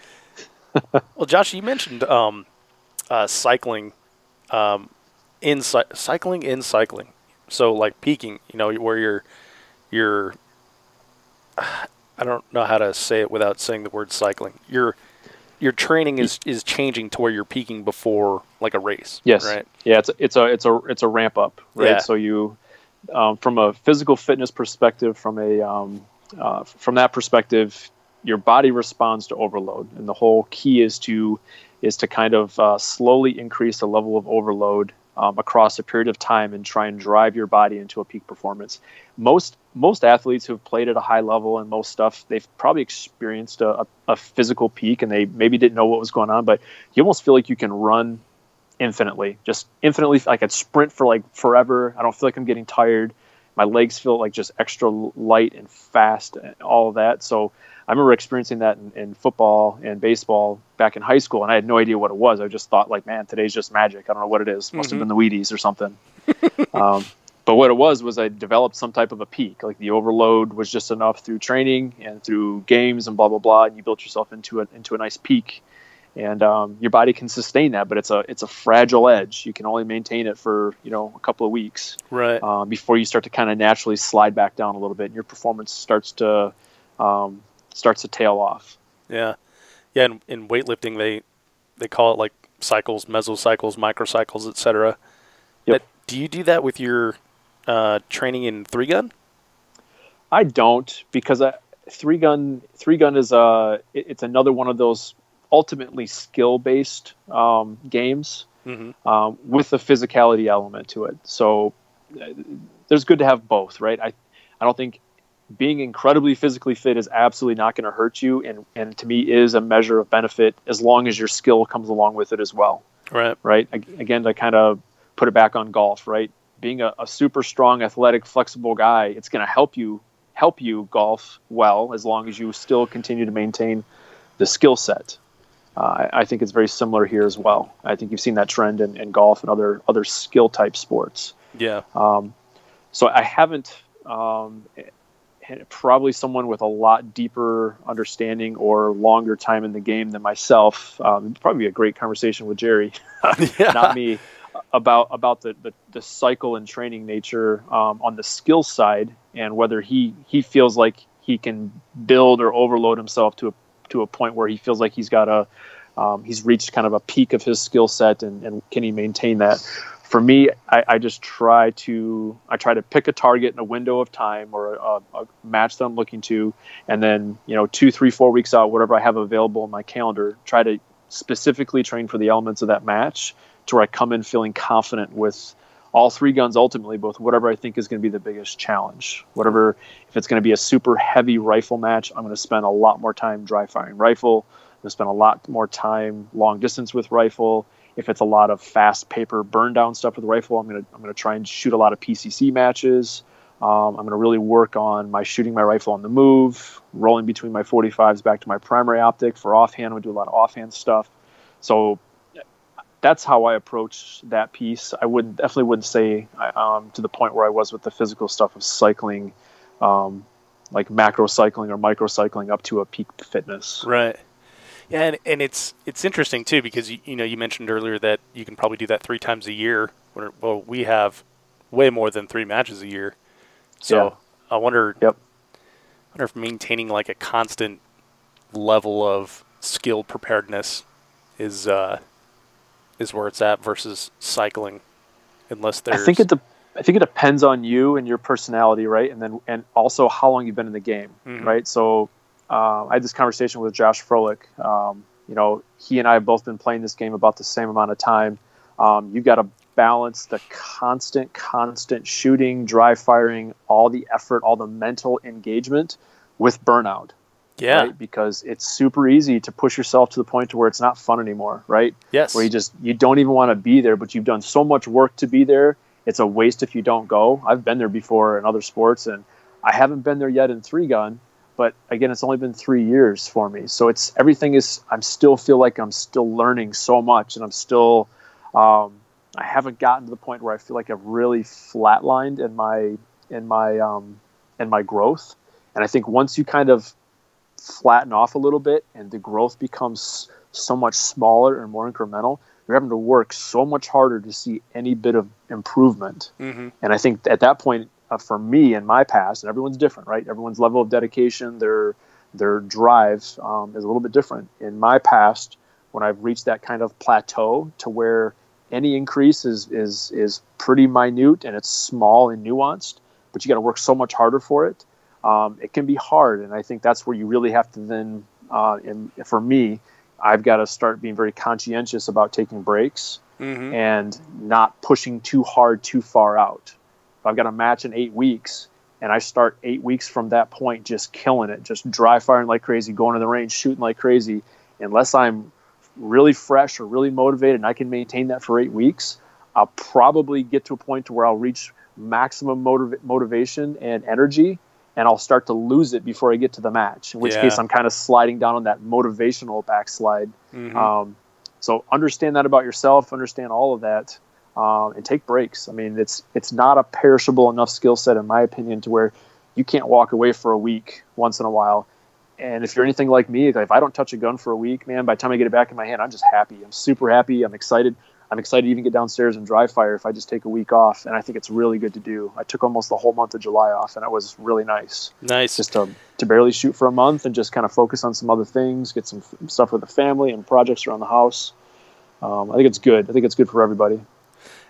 Well, Josh, you mentioned cycling, cycling. So like peaking, where you're I don't know how to say it without saying the word cycling. Your training is changing to where you're peaking before like a race. Yes. Right. Yeah. It's a ramp up, right? Yeah. So you, from a physical fitness perspective, from that perspective, your body responds to overload, and the whole key is to kind of slowly increase the level of overload across a period of time and try and drive your body into a peak performance. Most athletes who've played at a high level and most stuff, they've probably experienced a physical peak, and they maybe didn't know what was going on, but you almost feel like you can run infinitely. I could sprint for like forever. I don't feel like I'm getting tired. My legs feel like just extra light and fast and all of that. So I remember experiencing that in football and baseball back in high school, and I had no idea what it was. I just thought like, man, today's just magic. I don't know what it is. Must have been the Wheaties or something. But what it was I developed some type of a peak. Like the overload was just enough through training and through games and blah, blah, blah. And you built yourself into a nice peak. And your body can sustain that, but it's a fragile edge. You can only maintain it for a couple of weeks, right, before you start to kind of naturally slide back down a little bit, and your performance starts to tail off. Yeah. In weightlifting, they call it like cycles, mesocycles, microcycles, etc. Yep. Do you do that with your training in 3-gun? I don't, because 3-gun is it's another one of those ultimately skill-based games with the physicality element to it. So there's good to have both, right? I don't think being incredibly physically fit is absolutely not going to hurt you, and to me is a measure of benefit as long as your skill comes along with it as well. Right. Again, to kind of put it back on golf, right? Being a super strong, athletic, flexible guy, it's going to help you golf well as long as you still continue to maintain the skill set. I think it's very similar here as well. I think you've seen that trend in golf and other skill type sports. Yeah. So I haven't. Probably someone with a lot deeper understanding or longer time in the game than myself. It'd probably be a great conversation with Jerry, not me, about the cycle and training nature on the skill side, and whether he feels like he can build or overload himself to a point where he feels like he's reached kind of a peak of his skill set, and can he maintain that? For me, I just try to pick a target in a window of time or a match that I'm looking to, and then 2, 3, 4 weeks out, whatever I have available in my calendar, try to specifically train for the elements of that match to where I come in feeling confident with all 3 guns ultimately, both whatever I think is going to be the biggest challenge. Whatever, if it's going to be a super heavy rifle match, I'm going to spend a lot more time dry firing rifle. I'm going to spend a lot more time long distance with rifle. If it's a lot of fast paper burn down stuff with the rifle, I'm gonna try and shoot a lot of PCC matches. I'm gonna really work on shooting my rifle on the move, rolling between my 45s back to my primary optic. For offhand, we do a lot of offhand stuff. So that's how I approach that piece. I definitely wouldn't say to the point where I was with the physical stuff of cycling, like macro cycling or micro cycling up to a peak fitness. Right. Yeah, and it's interesting too, because you mentioned earlier that you can probably do that 3 times a year. Well, we have way more than 3 matches a year, so yeah. I wonder if maintaining like a constant level of skill preparedness is where it's at versus cycling, unless there's. I think it depends on you and your personality, right? And also how long you've been in the game, right? So. I had this conversation with Josh Froelich. He and I have both been playing this game about the same amount of time. You've got to balance the constant shooting, dry firing, all the effort, all the mental engagement with burnout. Yeah. Right? Because it's super easy to push yourself to the point to where it's not fun anymore, right? Yes. Where you don't even want to be there, but you've done so much work to be there. It's a waste if you don't go. I've been there before in other sports, and I haven't been there yet in 3-gun. But again, it's only been 3 years for me. So I still feel like I'm still learning so much, and I'm still, I haven't gotten to the point where I feel like I've really flatlined in my growth. And I think once you kind of flatten off a little bit and the growth becomes so much smaller and more incremental, you're having to work so much harder to see any bit of improvement. Mm-hmm. And I think at that point, for me in my past, and everyone's different, right? Everyone's level of dedication, their drive is a little bit different. In my past, when I've reached that kind of plateau to where any increase is pretty minute and it's small and nuanced, but you got to work so much harder for it. It can be hard, and I think that's where you really have to then. For me, I've got to start being very conscientious about taking breaks Mm-hmm. and not pushing too hard, too far out. If I've got a match in 8 weeks, and I start 8 weeks from that point just killing it, just dry firing like crazy, going to the range, shooting like crazy, unless I'm really fresh or really motivated and I can maintain that for 8 weeks, I'll probably get to a point to where I'll reach maximum motivation and energy, and I'll start to lose it before I get to the match, in which case I'm kind of sliding down on that motivational backslide. Mm-hmm. So understand that about yourself, understand all of that, and take breaks. I mean, it's not a perishable enough skill set, in my opinion, to where you can't walk away for a week once in a while. And if you're anything like me, if I don't touch a gun for a week, man, by the time I get it back in my hand, I'm just happy. I'm super happy. I'm excited. I'm excited to even get downstairs and dry fire if I just take a week off. And I think it's really good to do. I took almost the whole month of July off, and it was really nice. Nice. Just to barely shoot for a month and just kind of focus on some other things, get some stuff with the family and projects around the house. I think it's good. I think it's good for everybody.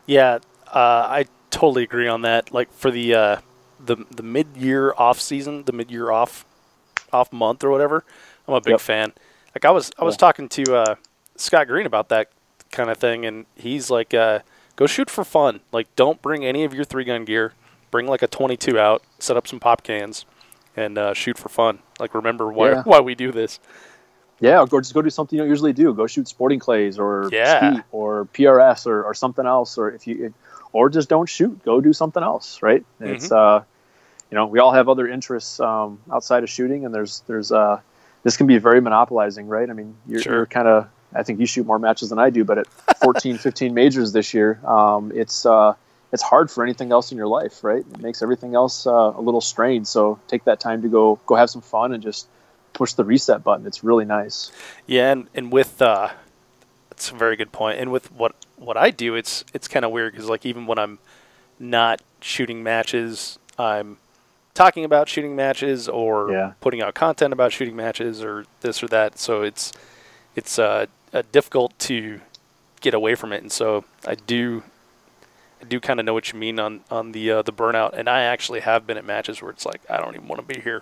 Yeah, I totally agree on that. Like for the mid-year off season, the mid-year off month or whatever, I'm a big fan. Like I was talking to Scott Green about that kind of thing, and he's like, go shoot for fun. Like, don't bring any of your 3-gun gear. Bring like a 22 out, set up some pop cans, and shoot for fun. Like, remember why we do this. Yeah, or just go do something you don't usually do. Go shoot sporting clays or skeet or PRS or something else. Or or just don't shoot. Go do something else, right? Mm-hmm. It's we all have other interests outside of shooting, and there's this can be very monopolizing, right? I mean, you're kind of, I think you shoot more matches than I do, but at 14, 15 majors this year, it's hard for anything else in your life, right? It makes everything else a little strained. So take that time to go have some fun and just push the reset button. It's really nice. Yeah, and with that's a very good point. And with what I do, it's kind of weird because like even when I'm not shooting matches, I'm talking about shooting matches or putting out content about shooting matches or this or that. So it's difficult to get away from it. And so I do kind of know what you mean on the burnout. And I actually have been at matches where it's like I don't even want to be here.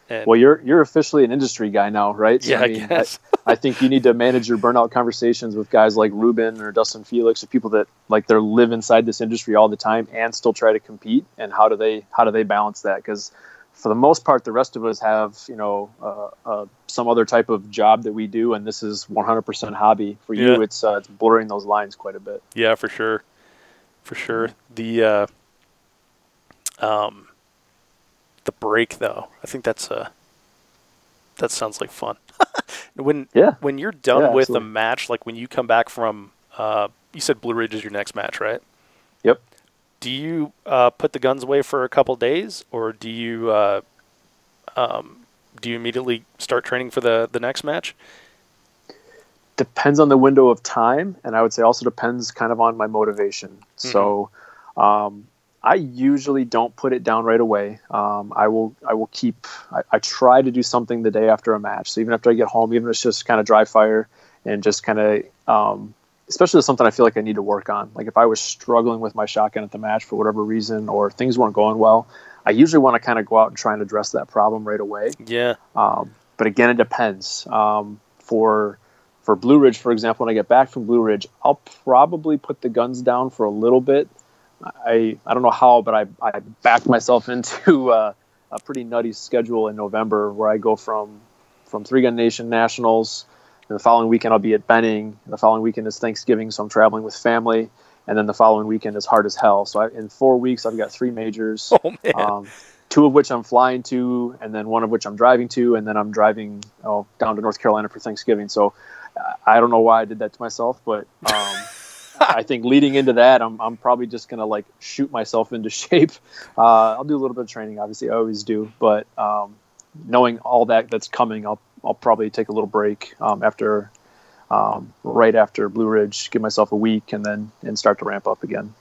And well, you're officially an industry guy now, right? So, yeah, I guess. I think you need to manage your burnout conversations with guys like Ruben or Dustin Felix, or people that like they live inside this industry all the time and still try to compete. And how do they balance that? Because for the most part, the rest of us have some other type of job that we do, and this is 100% hobby. For you, it's blurring those lines quite a bit. Yeah, for sure. The break, though, I think that sounds like fun. When you're done with a match, like when you come back from, you said Blue Ridge is your next match, right? Yep. Do you put the guns away for a couple days, or do you immediately start training for the next match? Depends on the window of time, and I would say also depends kind of on my motivation. Mm-hmm. So I usually don't put it down right away. I will keep. I try to do something the day after a match. So even after I get home, even if it's just kind of dry fire and just kind of, especially something I feel like I need to work on. Like if I was struggling with my shotgun at the match for whatever reason, or things weren't going well, I usually want to kind of go out and try and address that problem right away. Yeah. But again, it depends. For Blue Ridge, for example, when I get back from Blue Ridge, I'll probably put the guns down for a little bit. I don't know how, but I backed myself into a pretty nutty schedule in November where I go from 3-Gun Nation Nationals, and the following weekend I'll be at Benning. The following weekend is Thanksgiving, so I'm traveling with family, and then the following weekend is hard as hell. So in 4 weeks I've got 3 majors, 2 of which I'm flying to, and then 1 of which I'm driving to, and then I'm driving down to North Carolina for Thanksgiving. So I don't know why I did that to myself, but I think leading into that, I'm probably just going to like shoot myself into shape. I'll do a little bit of training, obviously I always do, but knowing all that's coming, I'll probably take a little break after right after Blue Ridge, give myself a week and start to ramp up again.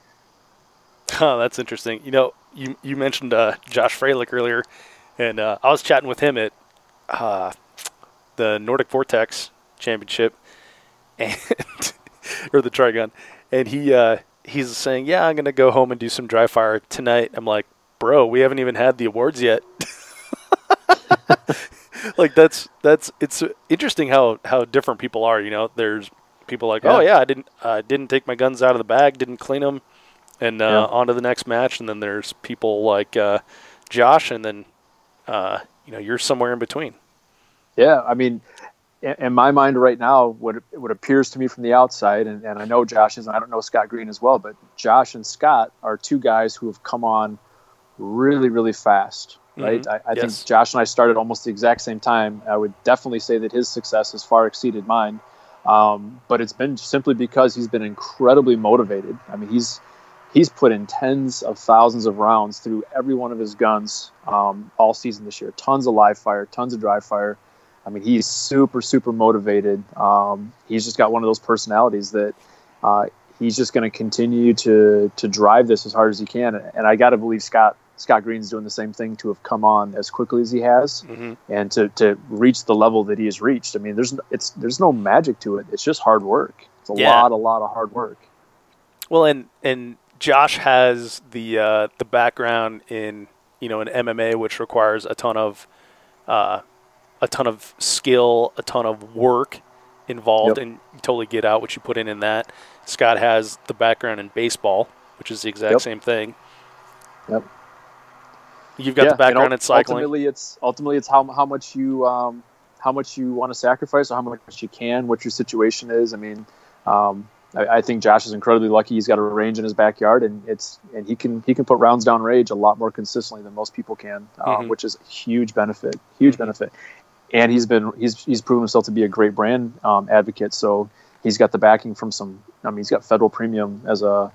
Oh, that's interesting. You mentioned Josh Freilich earlier, and I was chatting with him at the Nordic Vortex Championship, and or the Trigun, and he's saying, "Yeah, I'm gonna go home and do some dry fire tonight." I'm like, "Bro, we haven't even had the awards yet." Like it's interesting how different people are. There's people like, "Oh yeah, I didn't take my guns out of the bag, didn't clean them." And on to the next match, and then there's people like Josh, and then you're somewhere in between. Yeah, I mean, in my mind right now, what appears to me from the outside, and I know Josh is, and I don't know Scott Green as well, but Josh and Scott are two guys who have come on really, really fast, right? Mm-hmm. I think Josh and I started almost the exact same time. I would definitely say that his success has far exceeded mine, but it's been simply because he's been incredibly motivated. I mean, he's put in tens of thousands of rounds through every one of his guns all season this year. Tons of live fire, tons of dry fire. I mean, he's super, super motivated. He's just got one of those personalities that he's just going to continue to drive this as hard as he can. And I got to believe Scott Green's doing the same thing, to have come on as quickly as he has, and to reach the level that he has reached. I mean, there's no magic to it. It's just hard work. It's a lot of hard work. Well, and Josh has the background in in MMA, which requires a ton of skill, a ton of work involved, and you totally get out what you put in that. Scott has the background in baseball, which is the exact same thing. Yep. You've got the background in cycling. Ultimately, it's how much you want to sacrifice, or how much you can, what your situation is. I mean, I think Josh is incredibly lucky. He's got a range in his backyard, and he can put rounds down range a lot more consistently than most people can, which is a huge benefit. Benefit. And he's proven himself to be a great brand advocate. So he's got the backing from he's got Federal Premium as a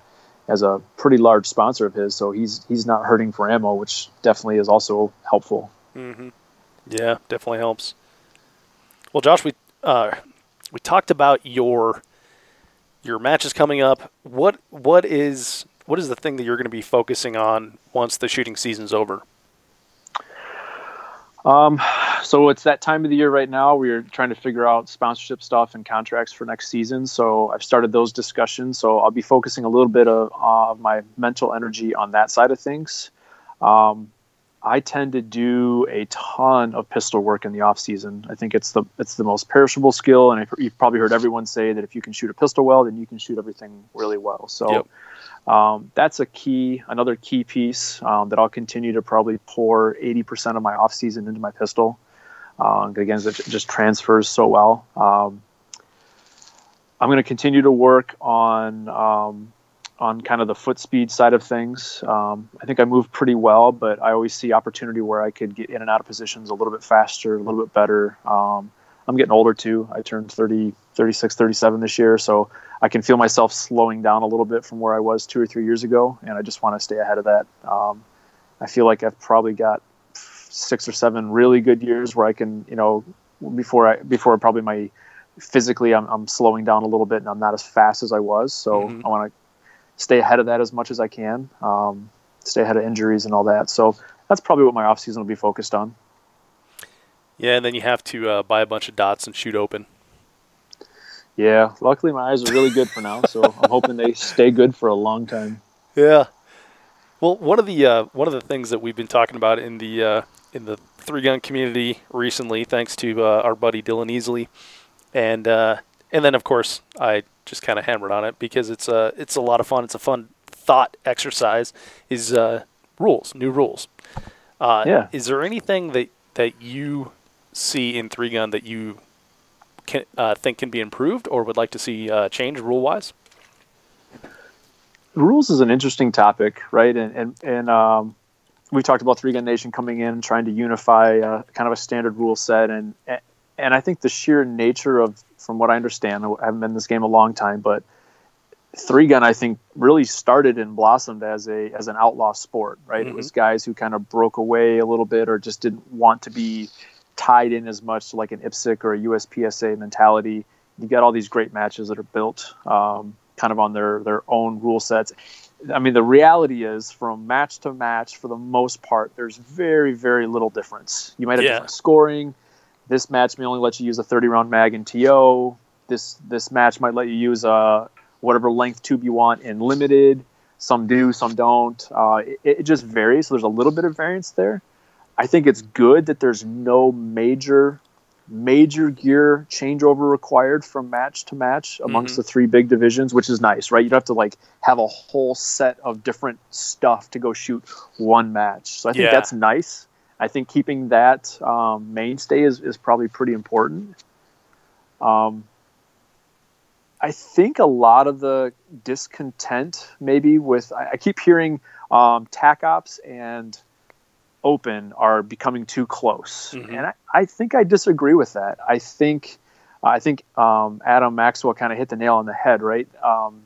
pretty large sponsor of his. So he's not hurting for ammo, which definitely is also helpful. Mm-hmm. Yeah, definitely helps. Well, Josh, we talked about your matches coming up. What is the thing that you're going to be focusing on once the shooting season's over? So it's that time of the year right now. We're trying to figure out sponsorship stuff and contracts for next season. So I've started those discussions. So I'll be focusing a little bit of my mental energy on that side of things. I tend to do a ton of pistol work in the off season. I think it's the most perishable skill, and you've probably heard everyone say that if you can shoot a pistol well, then you can shoot everything really well. So that's another key piece that I'll continue to probably pour 80% of my off season into my pistol. Again, it just transfers so well. I'm going to continue to work on kind of the foot speed side of things. I think I move pretty well, but I always see opportunity where I could get in and out of positions a little bit faster, a little bit better. I'm getting older too. I turned 30, 36, 37 this year, so I can feel myself slowing down a little bit from where I was 2 or 3 years ago, and I just want to stay ahead of that. I feel like I've probably got 6 or 7 really good years where I can, before probably my physically I'm slowing down a little bit and I'm not as fast as I was. So I want to stay ahead of that as much as I can, stay ahead of injuries and all that. So that's probably what my off season will be focused on. Yeah, and then you have to buy a bunch of dots and shoot open. Yeah, luckily my eyes are really good for now, so I'm hoping they stay good for a long time. Yeah. Well, one of the things that we've been talking about in the 3-gun community recently, thanks to our buddy Dylan Easley, and then of course I just kind of hammered on it because it's a lot of fun. It's a fun thought exercise. Is new rules. Is there anything that you see in 3-gun that you think can be improved or would like to see change rule-wise? Rules is an interesting topic, right? And we've talked about 3-gun Nation coming in, trying to unify kind of a standard rule set, and I think the sheer nature of, from what I understand, I haven't been in this game a long time, but 3-gun I think really started and blossomed as an outlaw sport, right? It was guys who kind of broke away a little bit or just didn't want to be tied in as much to like an IPSC or a USPSA mentality, you got all these great matches that are built kind of on their own rule sets. I mean, the reality is, from match to match, for the most part, there's very, very little difference. You might have different scoring. This match may only let you use a 30-round mag in TO. This match might let you use whatever length tube you want in limited. Some do, some don't. It just varies. So there's a little bit of variance there. I think it's good that there's no major gear changeover required from match to match amongst the three big divisions, which is nice, right? You don't have to like have a whole set of different stuff to go shoot one match. So I think that's nice. I think keeping that mainstay is probably pretty important. I think a lot of the discontent maybe with, I keep hearing TAC Ops and Open are becoming too close, and I think I disagree with that. I think Adam Maxwell kind of hit the nail on the head, right?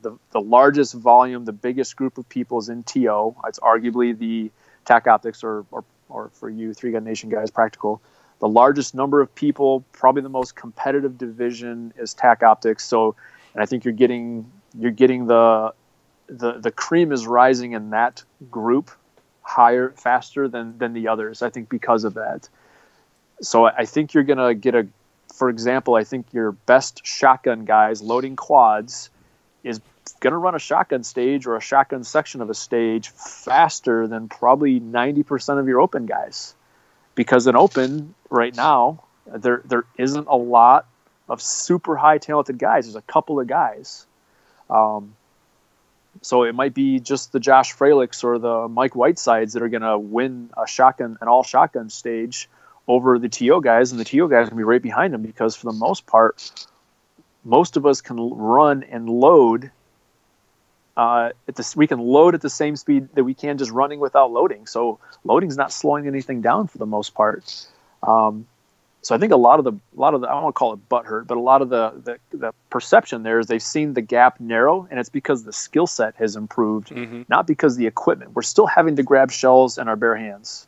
The largest volume, the biggest group of people is in TO. It's arguably the TAC Optics, or for you Three Gun Nation guys, Practical. The largest number of people, probably the most competitive division, is TAC Optics. So, and I think you're getting the cream is rising in that group higher, faster than the others, I think, because of that. So I think you're going to get for example, I think your best shotgun guys loading quads is going to run a shotgun stage or a shotgun section of a stage faster than probably 90% of your open guys. Because in open right now, there isn't a lot of super high talented guys. There's a couple of guys. So it might be just the Josh Fralichs or the Mike Whitesides that are going to win an all shotgun stage over the TO guys, and the TO guys are going to be right behind them because, for the most part, most of us can run and load. We can load at the same speed that we can just running without loading. So loading's not slowing anything down for the most part. So I think a lot of the I don't want to call it butthurt, but a lot of the perception there is they've seen the gap narrow, and it's because the skill set has improved, not because the equipment. We're still having to grab shells in our bare hands,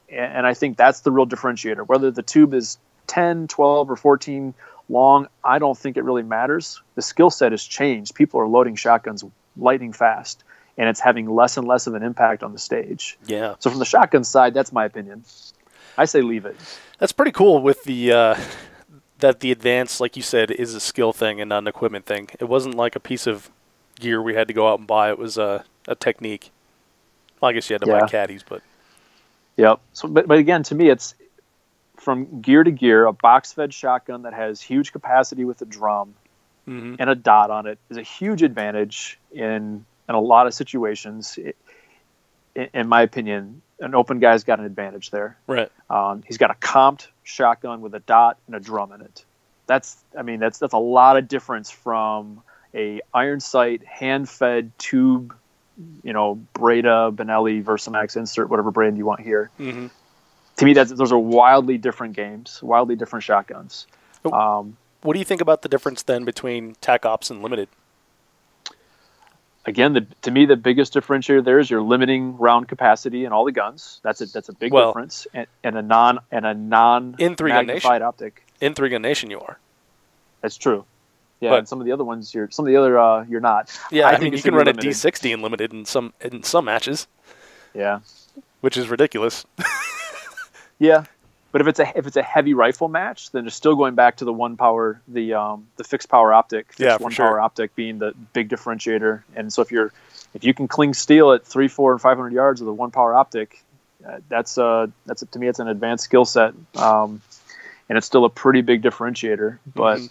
and I think that's the real differentiator. Whether the tube is 10, 12, or 14 long, I don't think it really matters. The skill set has changed. People are loading shotguns lightning fast, and it's having less and less of an impact on the stage. Yeah. So from the shotgun side, that's my opinion. I say leave it. That's pretty cool with the that the advance, like you said, is a skill thing and not an equipment thing. It wasn't like a piece of gear we had to go out and buy. It was a technique. Well, I guess you had to buy caddies, but... Yep. So, but again, to me, it's from gear to gear, a box-fed shotgun that has huge capacity with a drum and a dot on it is a huge advantage in a lot of situations. In my opinion, an open guy's got an advantage there. Right. He's got a comped shotgun with a dot and a drum in it. That's a lot of difference from a iron sight, hand-fed tube, Breda, Benelli, Versamax, insert whatever brand you want here. To me, those are wildly different games, wildly different shotguns. What do you think about the difference then between TAC Ops and Limited? Again, to me, the biggest differentiator there is you're limiting round capacity in all the guns. That's a big difference, and a non in Three-Gun Nation optic. In Three-Gun Nation, you are. That's true. Yeah, but, and some of the other ones, you're not. Yeah, I mean, you can run a D60 in Limited in some matches. Yeah, which is ridiculous. Yeah. But if it's a heavy rifle match, then it's still going back to the one power, the fixed power optic. Power optic being the big differentiator. And so if you can cling steel at 300, 400, and 500 yards with a one power optic, that's to me it's an advanced skill set, and it's still a pretty big differentiator. But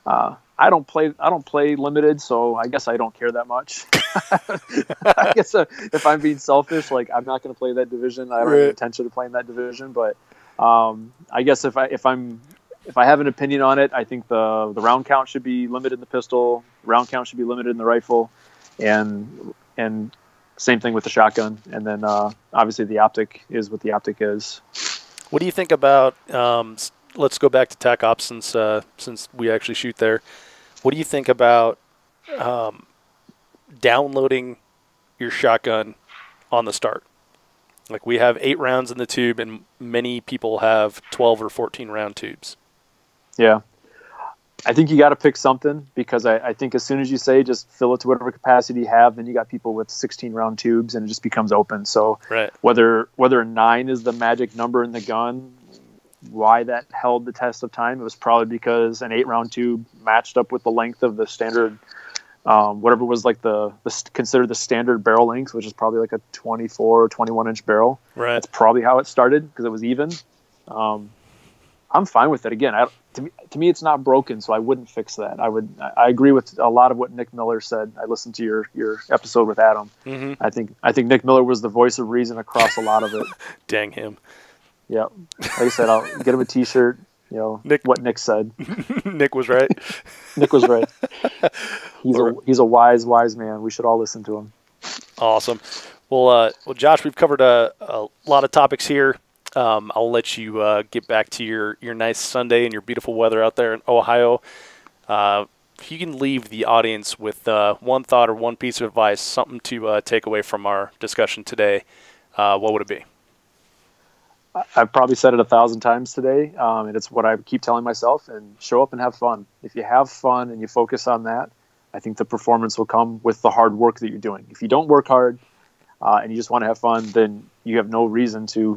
I don't play limited, so I guess I don't care that much. I guess if I'm being selfish, like I'm not going to play that division. I don't have any intention of playing that division, but. I guess if I have an opinion on it, I think the round count should be limited in the pistol, round count should be limited in the rifle, and same thing with the shotgun. And then obviously the optic is what the optic is. What do you think about? Let's go back to TAC Ops since we actually shoot there. What do you think about downloading your shotgun on the start? Like we have 8 rounds in the tube, and many people have 12 or 14 round tubes. Yeah, I think you got to pick something, because I think as soon as you say just fill it to whatever capacity you have, then you got people with 16 round tubes and it just becomes open. So right. whether 9 is the magic number in the gun, why that held the test of time, it was probably because an 8 round tube matched up with the length of the standard, whatever was like the considered the standard barrel length, which is probably like a 24 or 21 inch barrel. Right. That's probably how it started, because it was even. I'm fine with it. Again, to me, it's not broken, so I wouldn't fix that. I agree with a lot of what Nick Miller said. I listened to your episode with Adam. Mm-hmm. I think Nick Miller was the voice of reason across a lot of it. Dang him. Yeah. Like I said, I'll get him a T-shirt. You know, what Nick said. Nick was right. Nick was right. He's a wise man. We should all listen to him. Awesome. Well, Josh, we've covered a lot of topics here. I'll let you get back to your nice Sunday and your beautiful weather out there in Ohio. If you can leave the audience with one thought or one piece of advice, something to take away from our discussion today, what would it be? I've probably said it 1,000 times today, and it's what I keep telling myself, and show up and have fun. If you have fun and you focus on that, I think the performance will come with the hard work that you're doing. If you don't work hard and you just want to have fun, then you have no reason to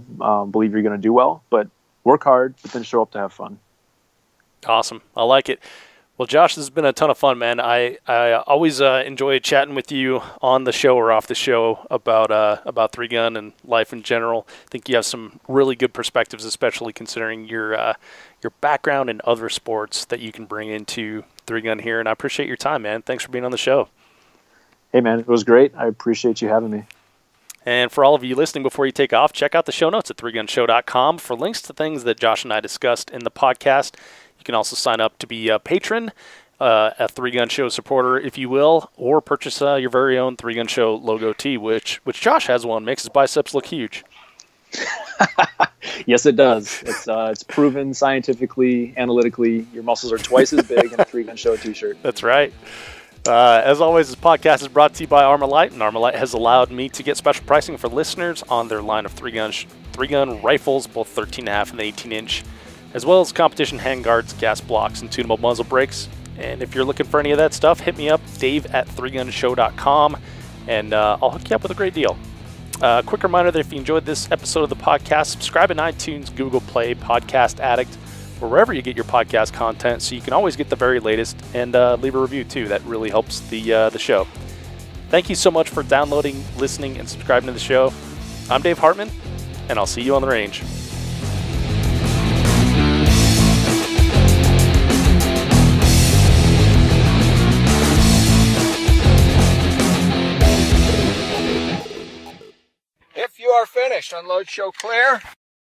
believe you're going to do well. But work hard, but then show up to have fun. Awesome. I like it. Well, Josh, this has been a ton of fun, man. I always enjoy chatting with you on the show or off the show about three gun and life in general. I think you have some really good perspectives, especially considering your background in other sports that you can bring into three gun here. And I appreciate your time, man. Thanks for being on the show. Hey, man, it was great. I appreciate you having me. And for all of you listening, before you take off, check out the show notes at threegunshow.com for links to things that Josh and I discussed in the podcast. You can also sign up to be a patron, a Three Gun Show supporter, if you will, or purchase your very own Three Gun Show logo tee, which Josh has one, makes his biceps look huge. Yes, it does. It's proven scientifically, analytically. Your muscles are twice as big in a Three Gun Show t-shirt. That's right. As always, this podcast is brought to you by Armalite, and Armalite has allowed me to get special pricing for listeners on their line of three gun rifles, both 13.5 and 18-inch, as well as competition handguards, gas blocks, and tunable muzzle brakes. And if you're looking for any of that stuff, hit me up, dave@threegunshow.com, and I'll hook you up with a great deal. Quick reminder that if you enjoyed this episode of the podcast, subscribe in iTunes, Google Play, Podcast Addict, or wherever you get your podcast content, so you can always get the very latest, and leave a review too. That really helps the show. Thank you so much for downloading, listening, and subscribing to the show. I'm Dave Hartman, and I'll see you on the range. If you are finished, unload, show clear.